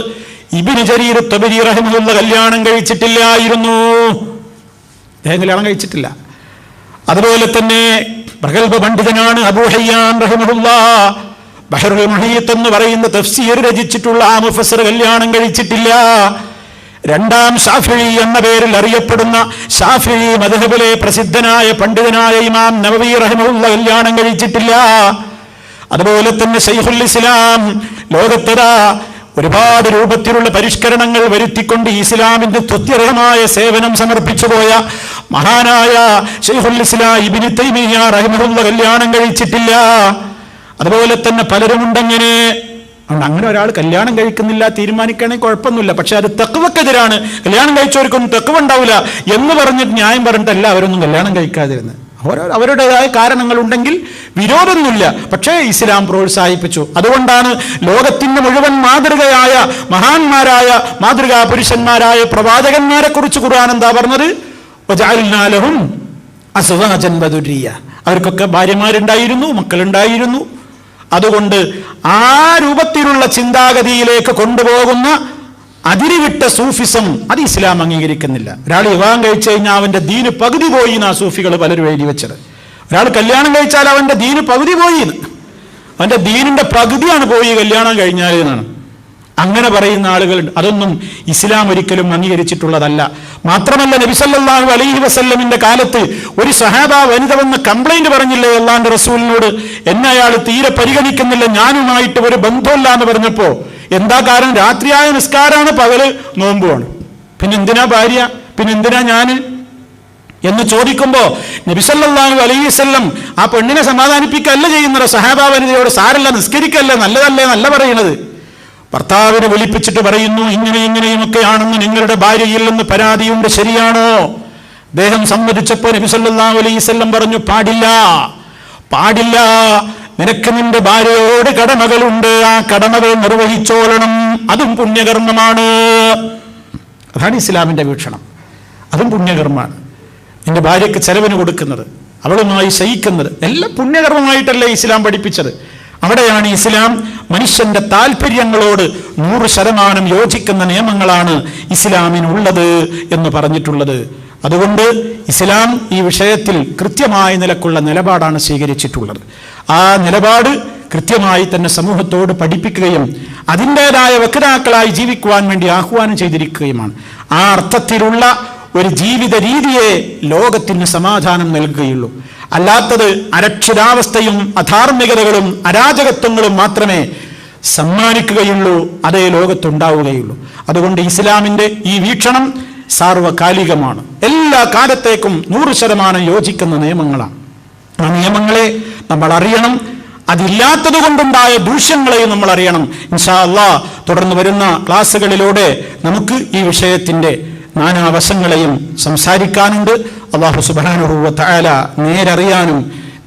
ഇബ്നു ജരീർ തബരി റഹിമഹുള്ള കല്യാണം കഴിച്ചിട്ടില്ലായിരുന്നു. അദ്ദേഹം കല്യാണം കഴിച്ചിട്ടില്ല. അതുപോലെ തന്നെ പ്രഗൽഭ പണ്ഡിതനാണ് അബൂ ഹയ്യാൻ റഹിമഹുള്ള, ബഹറുൽ മുഹീത്ത് എന്ന് പറയുന്ന തഫ്സീർ രചിച്ചിട്ടുള്ള ആ മുഫസ്സിർ കല്യാണം കഴിച്ചിട്ടില്ല. രണ്ടാം ഷാഫിഈ എന്ന പേരിൽ അറിയപ്പെടുന്ന ഷാഫിഈ മദ്ഹബിലെ പ്രസിദ്ധനായ പണ്ഡിതനായ ഇമാം നവവി റഹിമഹുള്ള കല്യാണം കഴിച്ചിട്ടില്ല. അതുപോലെ തന്നെ ശൈഖുൽ ഇസ്ലാം ലോകത്തതാ ഒരുപാട് രൂപത്തിലുള്ള പരിഷ്കരണങ്ങൾ വരുത്തിക്കൊണ്ട് ഇസ്ലാമിന്റെ തുത്യർഹമായ സേവനം സമർപ്പിച്ചു പോയ മഹാനായ ശൈഖുൽ ഇസ്ലാം ഇബ്നു തൈമിയ്യ റഹിമഹുള്ള കല്യാണം കഴിച്ചിട്ടില്ല. അതുപോലെ തന്നെ പലരുമുണ്ടങ്ങനെ. അങ്ങനെ ഒരാൾ കല്യാണം കഴിക്കുന്നില്ല തീരുമാനിക്കുകയാണെങ്കിൽ കുഴപ്പമൊന്നുമില്ല. പക്ഷെ അത് തഖ്വക്കെതിരാണ്, കല്യാണം കഴിച്ചവർക്കൊന്നും തഖ്വ ഉണ്ടാവില്ല എന്ന് പറഞ്ഞിട്ട് ന്യായം പറഞ്ഞിട്ടല്ല അവരൊന്നും കല്യാണം കഴിക്കാതിരുന്നത്. അവരുടേതായ കാരണങ്ങൾ ഉണ്ടെങ്കിൽ വിരോധമൊന്നുമില്ല. പക്ഷേ ഇസ്ലാം പ്രോത്സാഹിപ്പിച്ചു. അതുകൊണ്ടാണ് ലോകത്തിന്റെ മുഴുവൻ മാതൃകയായ മഹാന്മാരായ മാതൃകാ പുരുഷന്മാരായ പ്രവാചകന്മാരെ കുറിച്ച് ഖുർആൻ എന്താ പറഞ്ഞത്? വജഅൽനാ ലഹും അസ്വാജൻ വദുരിയ്യ. അവർക്കൊക്കെ ഭാര്യമാരുണ്ടായിരുന്നു, മക്കളുണ്ടായിരുന്നു. അതുകൊണ്ട് ആ രൂപത്തിലുള്ള ചിന്താഗതിയിലേക്ക് കൊണ്ടുപോകുന്ന അതിരുവിട്ട സൂഫിസം അത് ഇസ്ലാം അംഗീകരിക്കുന്നില്ല. ഒരാൾ വിവാഹം കഴിച്ചു കഴിഞ്ഞാൽ അവന്റെ ദീന് പകുതി പോയി എന്നാ സൂഫികൾ പലരും എഴുതി വെച്ചത്. ഒരാൾ കല്യാണം കഴിച്ചാൽ അവന്റെ ദീന് പകുതി പോയി, അവന്റെ ദീനിന്റെ പകുതിയാണ് പോയി കല്യാണം കഴിഞ്ഞാൽ എന്നാണ്. അങ്ങനെ പറയുന്ന ആളുകളുണ്ട്. അതൊന്നും ഇസ്ലാം ഒരിക്കലും അംഗീകരിച്ചിട്ടുള്ളതല്ല. മാത്രമല്ല, നബി സല്ലല്ലാഹു അലൈഹി വസല്ലമിന്റെ കാലത്ത് ഒരു സഹാബ വനിത വന്ന് കംപ്ലൈന്റ് പറഞ്ഞില്ലേ അള്ളാന്റെ റസൂലിനോട്, എന്നെ അയാൾ തീരെ പരിഗണിക്കുന്നില്ല, ഞാനുമായിട്ട് ഒരു ബന്ധമില്ല എന്ന് പറഞ്ഞപ്പോ എന്താ കാരണം? രാത്രിയായ നിസ്കാരമാണ്, പകല് നോമ്പുമാണ്. പിന്നെ എന്തിനാ ഭാര്യ, പിന്നെ എന്തിനാ ഞാന് എന്ന് ചോദിക്കുമ്പോ നബി സല്ലല്ലാഹു അലൈഹി വസല്ലം ആ പെണ്ണിനെ സമാധാനിപ്പിക്കല്ല ചെയ്യുന്നത്. സഹാബ വനിതയോട് സാരല്ല, നിസ്കരിക്കല്ലേ, നല്ലതല്ലേ നല്ല പറയണത്. ഭർത്താവിനെ വിളിപ്പിച്ചിട്ട് പറയുന്നു, ഇങ്ങനെയുമൊക്കെയാണെന്ന് നിങ്ങളുടെ ഭാര്യയിൽ നിന്ന് പരാതിയുണ്ട്, ശരിയാണോ? അദ്ദേഹം സമ്മതിച്ചപ്പോൾ നബി സല്ലല്ലാഹു അലൈഹി വസല്ലം പറഞ്ഞു, പാടില്ല, നിനക്ക് നിന്റെ ഭാര്യയോട് കടമകളുണ്ട്, ആ കടമകൾ നിർവഹിച്ചോളണം, അതും പുണ്യകർമ്മമാണ്. അതാണ് ഇസ്ലാമിന്റെ വീക്ഷണം. അതും പുണ്യകർമ്മമാണ്. നിന്റെ ഭാര്യയ്ക്ക് ചെലവിന് കൊടുക്കുന്നത്, അവളുമായി ശയിക്കുന്നത് എല്ലാം പുണ്യകർമ്മമായിട്ടല്ലേ ഇസ്ലാം പഠിപ്പിച്ചത്. അവിടെയാണ് ഇസ്ലാം മനുഷ്യന്റെ താല്പര്യങ്ങളോട് 100% യോജിക്കുന്ന നിയമങ്ങളാണ് ഇസ്ലാമിനുള്ളത് എന്ന് പറഞ്ഞിട്ടുള്ളത്. അതുകൊണ്ട് ഇസ്ലാം ഈ വിഷയത്തിൽ കൃത്യമായ നിലക്കുള്ള നിലപാടാണ് സ്വീകരിച്ചിട്ടുള്ളത്. ആ നിലപാട് കൃത്യമായി തന്നെ സമൂഹത്തോട് പഠിപ്പിക്കുകയും അതിൻ്റെതായ വക്താക്കളായി ജീവിക്കുവാൻ വേണ്ടി ആഹ്വാനം ചെയ്തിരിക്കുകയുമാണ്. ആ അർത്ഥത്തിലുള്ള ഒരു ജീവിത രീതിയെ ലോകത്തിന് സമാധാനം നൽകുകയുള്ളൂ. അല്ലാത്തത് അരക്ഷിതാവസ്ഥയും അധാർമികതകളും അരാജകത്വങ്ങളും മാത്രമേ സമ്മാനിക്കുകയുള്ളൂ, അതേ ലോകത്തുണ്ടാവുകയുള്ളൂ. അതുകൊണ്ട് ഇസ്ലാമിന്റെ ഈ വീക്ഷണം സാർവകാലികമാണ്, എല്ലാ കാലത്തേക്കും 100% യോജിക്കുന്ന നിയമങ്ങളാണ്. ആ നിയമങ്ങളെ നമ്മൾ അറിയണം. അതില്ലാത്തത് കൊണ്ടുണ്ടായ ദൂഷ്യങ്ങളെയും നമ്മൾ അറിയണം. ഇൻഷാ അല്ലാഹ് തുടർന്ന് വരുന്ന ക്ലാസ്സുകളിലൂടെ നമുക്ക് ഈ വിഷയത്തിന്റെ നാനാവശങ്ങളെയും സംസാരിക്കാനുണ്ട്. അല്ലാഹു സുബ്ഹാനഹു വ തആല നേരറിയാനും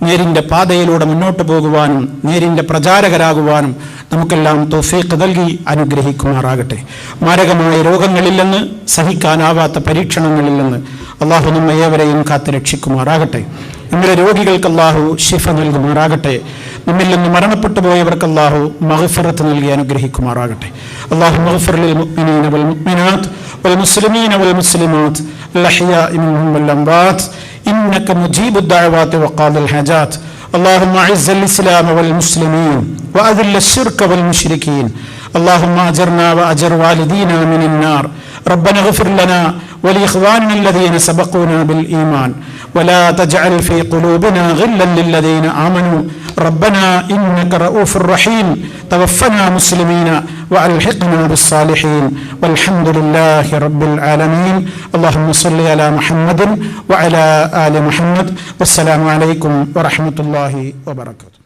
നേരിന്റെ പാതയിലൂടെ മുന്നോട്ട് പോകുവാനും നേരിന്റെ പ്രചാരകരാകുവാനും നമുക്കെല്ലാം തൗഫീഖ് നൽകി അനുഗ്രഹിക്കുമാറാകട്ടെ. മാരകമായ രോഗങ്ങളിൽ നിന്ന്, സഹിക്കാനാവാത്ത പരീക്ഷണങ്ങളിൽ നിന്ന് അല്ലാഹു നമ്മെ ഏവരെയും കാത്ത് രക്ഷിക്കുമാറാകട്ടെ. നമ്മുടെ രോഗികൾക്ക് അല്ലാഹു ശിഫ നൽകുമാറാകട്ടെ. നമ്മിൽ നിന്ന് മരണപ്പെട്ടു പോയവർക്ക് അല്ലാഹു മഗ്ഫിറത്ത് നൽകി അനുഗ്രഹിക്കുമാറാകട്ടെ. അല്ലാഹു മഗ്ഫിർ ലിൽ മുഅ്മിനീന വൽ മുഅ്മിനാത്ത് വൽ മുസ്ലിമീന വൽ മുസ്ലിമാത്ത് അൽഅഹ്യാഇ മിൻഹും വൽ അംവാത്ത് إنك مجيب الدعوات وقاضي الحاجات. اللهم أعز الإسلام والمسلمين وأذل الشرك والمشركين. اللهم أجرنا وأجر والدينا من النار. ربنا اغفر لنا ولإخواننا الذين سبقونا بالإيمان ولا تجعل في قلوبنا غلا للذين آمنوا ربنا إنك رؤوف رحيم. توفنا مسلمين وألحقنا بالصالحين والحمد لله رب العالمين. اللهم صل على محمد وعلى آل محمد والسلام عليكم ورحمة الله وبركاته.